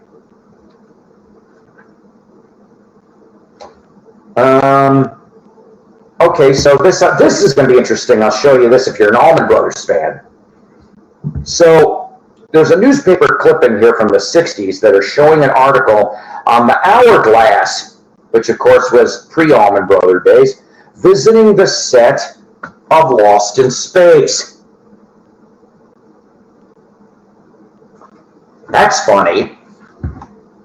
Okay, so this is going to be interesting. I'll show you this if you're an Allman Brothers fan. So there's a newspaper clipping here from the 60s that are showing an article on the Hourglass, which of course was pre-Allman Brothers days, visiting the set of Lost in Space. That's funny.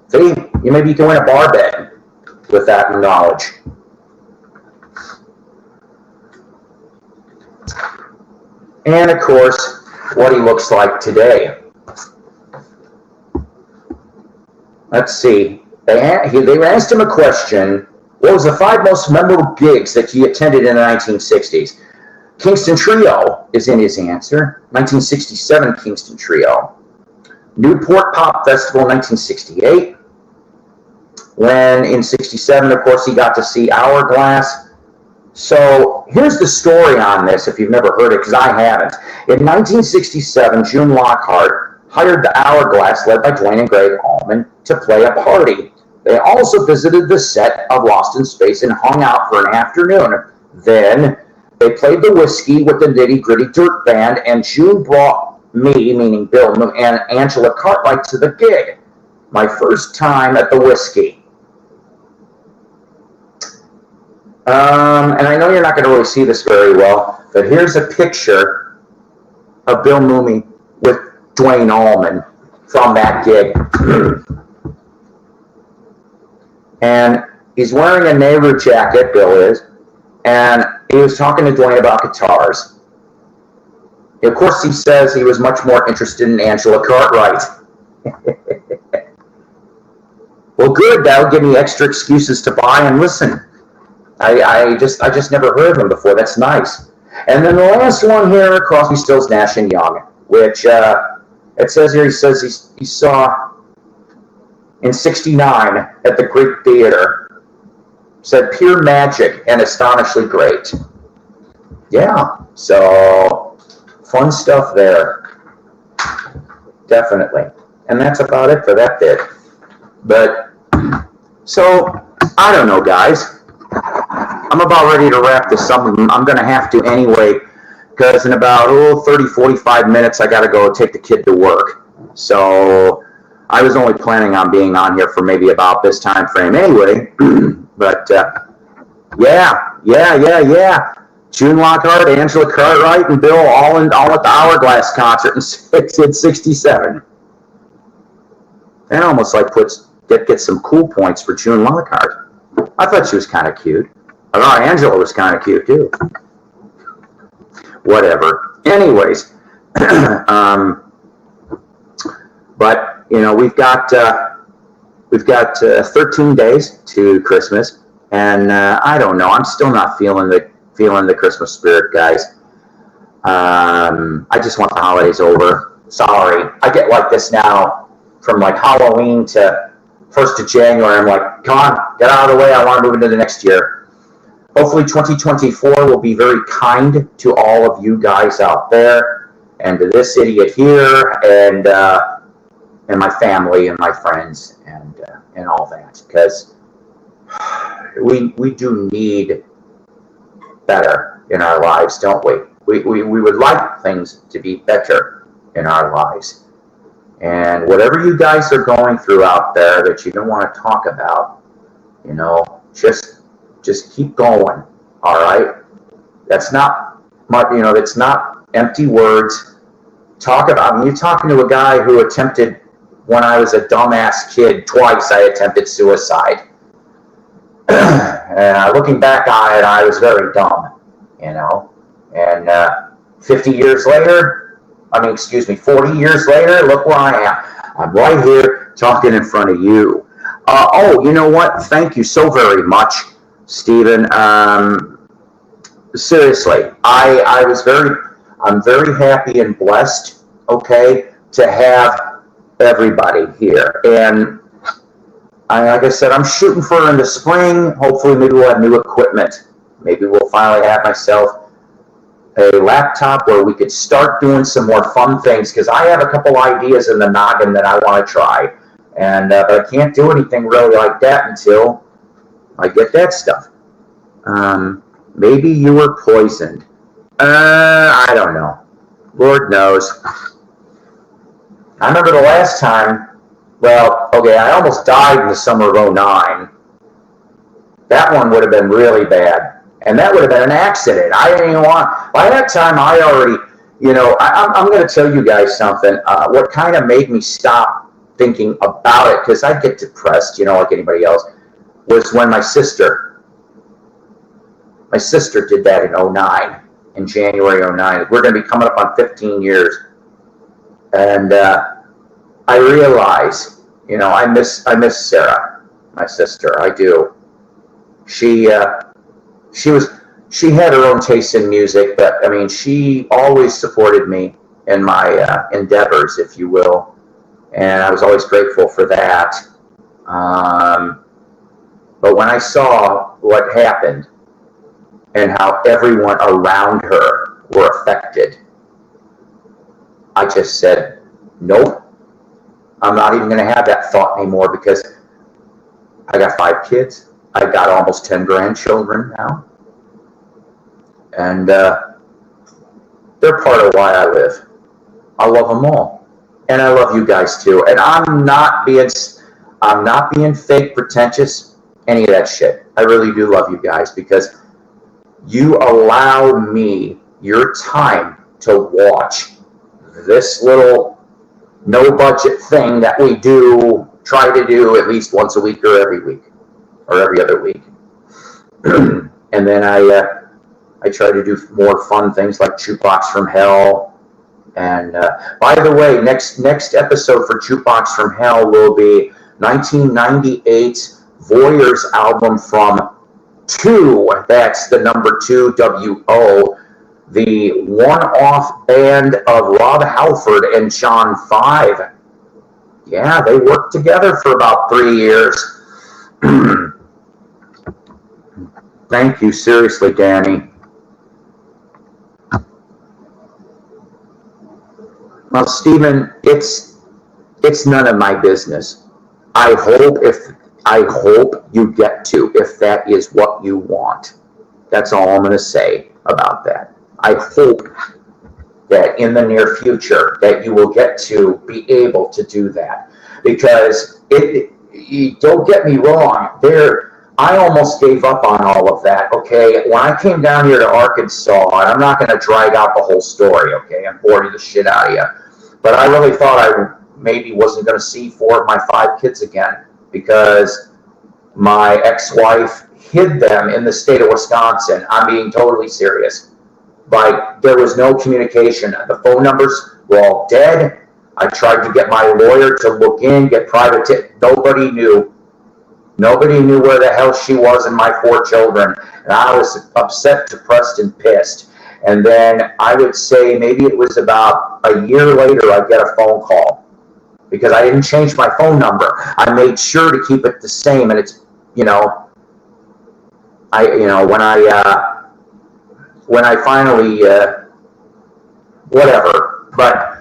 See, maybe you can win a bar bet with that knowledge. And of course, what he looks like today. Let's see. They asked him a question. What was the 5 most memorable gigs that he attended in the 1960s? Kingston Trio is in his answer. 1967 Kingston Trio. Newport Pop Festival 1968. When in 67, of course, he got to see Hourglass. So here's the story on this, if you've never heard it, because I haven't. In 1967, June Lockhart hired the Hourglass, led by Dwayne and Greg Allman, to play a party. They also visited the set of Lost in Space and hung out for an afternoon. Then they played the whiskey with the Nitty Gritty Dirt Band, and June brought me, meaning Bill, and Angela Cartwright to the gig. My first time at the whiskey. And I know you're not going to really see this very well, but here's a picture of Bill Mooney with Dwayne Allman from that gig. And he's wearing a Nehru jacket, Bill is, and he was talking to Dwayne about guitars. Of course, he says he was much more interested in Angela Cartwright. Well, good, that'll give me extra excuses to buy and listen. I just never heard of him before. That's nice. And then the last one here, Crosby, Stills, Nash and Young, which it says here, he says he saw in '69 at the Greek Theater. Said pure magic and astonishingly great. Yeah, so fun stuff there. Definitely. And that's about it for that bit. But so I don't know, guys. I'm about ready to wrap this up. I'm going to have to anyway, because in about 30, 45 minutes, I got to go take the kid to work. So I was only planning on being on here for maybe about this time frame anyway. But yeah. June Lockhart, Angela Cartwright, and Bill all at the Hourglass concert in 67. That almost like get some cool points for June Lockhart. I thought she was kind of cute. I thought Angela was kind of cute too. Whatever. Anyways, but we've got 13 days to Christmas, and I don't know. I'm still not feeling the Christmas spirit, guys. I just want the holidays over. Sorry, I get like this now from like Halloween to 1st of January. I'm like, come on, get out of the way. I want to move into the next year. Hopefully 2024 will be very kind to all of you guys out there, and to this idiot here, and my family and my friends, and all that, because we do need better in our lives, don't we? We would like things to be better in our lives. And whatever you guys are going through out there that you don't want to talk about, just keep going, all right? That's not that's not empty words. You're talking to a guy who attempted, when I was a dumbass kid, twice I attempted suicide. And looking back on it, I was very dumb, And 40 years later, look where I am. I'm right here talking in front of you. You know what? Thank you so very much, Stephen. Seriously, I'm very happy and blessed, okay, to have everybody here. And like I said, I'm shooting for in the spring. Hopefully, maybe we'll have new equipment. Maybe we'll finally have myself a laptop where we could start doing some more fun things, because I have a couple ideas in the noggin that I want to try. And but I can't do anything really like that until I get that stuff. Maybe you were poisoned. I don't know. Lord knows. I remember the last time, I almost died in the summer of 2009. That one would have been really bad. And that would have been an accident. I didn't even want, by that time I already, I'm going to tell you guys something. What kind of made me stop thinking about it, because I get depressed, like anybody else, was when my sister did that in 2009, in January 2009. We're going to be coming up on 15 years. And I realize, I miss Sarah, my sister. I do. She had her own taste in music, but she always supported me in my endeavors, if you will, and I was always grateful for that. But when I saw what happened and how everyone around her were affected, I just said, nope, I'm not even going to have that thought anymore, because I got 5 kids. I've got almost 10 grandchildren now. And they're part of why I live. I love them all. And I love you guys too. And I'm not being fake, pretentious, any of that shit. I really do love you guys, because you allow me your time to watch this little no budget thing that we try to do at least once a week or every week or every other week. And then I try to do more fun things like Jukebox from Hell. And by the way, next episode for Jukebox from Hell will be 1998's Voyeurs album from 2. That's the number 2, W-O. The one-off band of Rob Halford and John 5. Yeah, they worked together for about 3 years. Thank you, seriously, Danny. Well, Stephen, it's none of my business. I hope you get to, if that is what you want. That's all I'm going to say about that. I hope that in the near future that you will get to be able to do that. Because don't get me wrong, I almost gave up on all of that, okay? When I came down here to Arkansas, and I'm not going to drag out the whole story, okay? I'm boring the shit out of you. But I really thought I maybe wasn't going to see 4 of my 5 kids again because my ex-wife hid them in the state of Wisconsin. I'm being totally serious. Like, there was no communication. The phone numbers were all dead. I tried to get my lawyer to look in, get private. Nobody knew. Nobody knew where the hell she was and my 4 children. And I was upset, depressed, and pissed. And then I would say maybe it was about a year later I get a phone call because I didn't change my phone number. I made sure to keep it the same. And it's, when I finally, whatever. But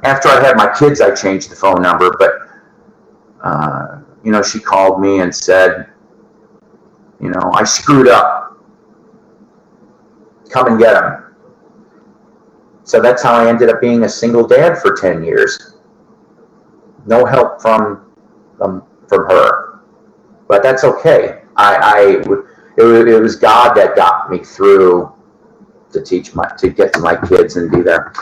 after I had my kids, I changed the phone number. But, she called me and said, I screwed up. Come and get them. So that's how I ended up being a single dad for 10 years. No help from her. But that's okay. It was God that got me through to get to my kids and be there.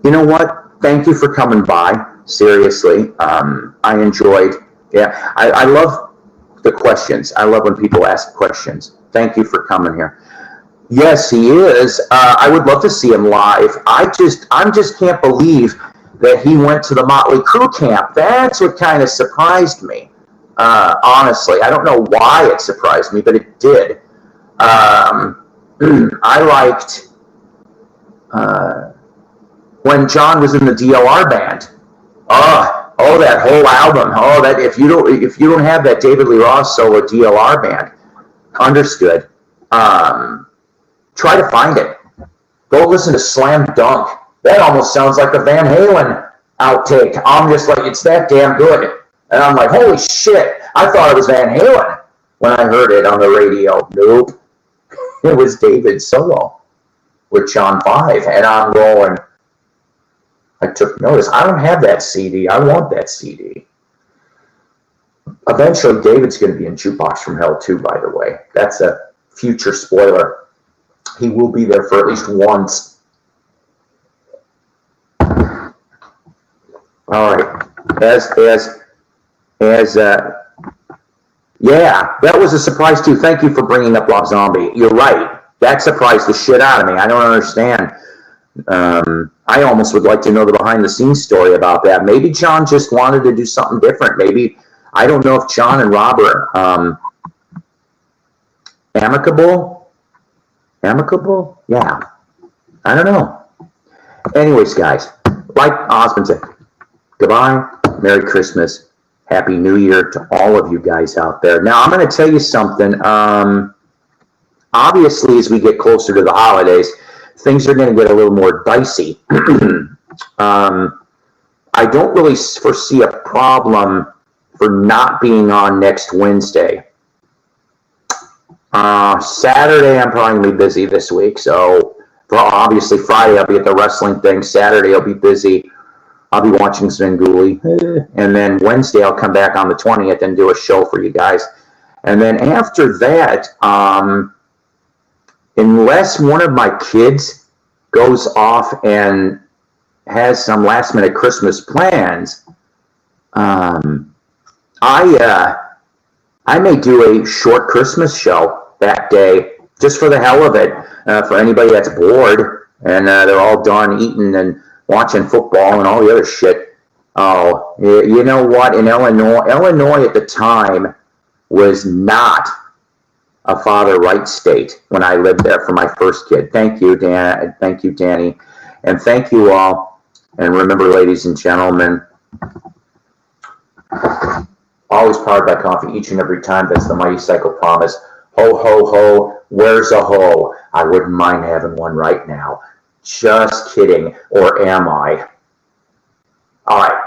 You know what? Thank you for coming by. Seriously. I enjoyed. Yeah, I love the questions. I love when people ask questions. Thank you for coming here. Yes, he is. I would love to see him live. I just can't believe that he went to the Motley Crue camp. That's what kind of surprised me. Honestly, I don't know why it surprised me, but it did. I liked when John was in the DLR band. Oh, that whole album. Oh, that if you don't have that David Lee Roth solo DLR band, understood. Try to find it. Go listen to Slam Dunk. That almost sounds like a Van Halen outtake. I'm just like, it's that damn good. And I'm like, holy shit, I thought it was Van Halen when I heard it on the radio. Nope. It was David's solo with John 5. And I'm going, I took notice. I don't have that CD. I want that CD. Eventually, David's going to be in Jukebox from Hell too, by the way. That's a future spoiler. He will be there for at least once. All right. Yeah, that was a surprise too. Thank you for bringing up Rob Zombie. You're right. That surprised the shit out of me. I don't understand. I almost would like to know the behind-the-scenes story about that. Maybe John just wanted to do something different. Maybe, I don't know if John and Rob are amicable? Yeah. I don't know. Anyways, guys, like Osmond said, goodbye, Merry Christmas, Happy New Year to all of you guys out there. Now, I'm going to tell you something. Obviously, as we get closer to the holidays, things are going to get a little more dicey. I don't really foresee a problem for not being on next Wednesday. Saturday, I'm probably going to be busy this week. So, obviously, Friday, I'll be at the wrestling thing. Saturday, I'll be busy. I'll be watching Svengoolie. And then Wednesday, I'll come back on the 20th and do a show for you guys. And then after that, unless one of my kids goes off and has some last-minute Christmas plans, I may do a short Christmas show that day, just for the hell of it, for anybody that's bored and they're all done eating and watching football and all the other shit. Oh, you know what? In Illinois at the time was not a father right state when I lived there for my first kid. Thank you, Dan. Thank you, Danny. And thank you all. And remember, ladies and gentlemen, always powered by coffee each and every time. That's the mighty Psyko promise. Ho, ho, ho. Where's a ho? I wouldn't mind having one right now. Just kidding. Or am I? All right.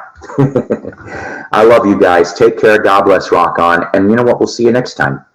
I love you guys. Take care. God bless. Rock on. And you know what? We'll see you next time.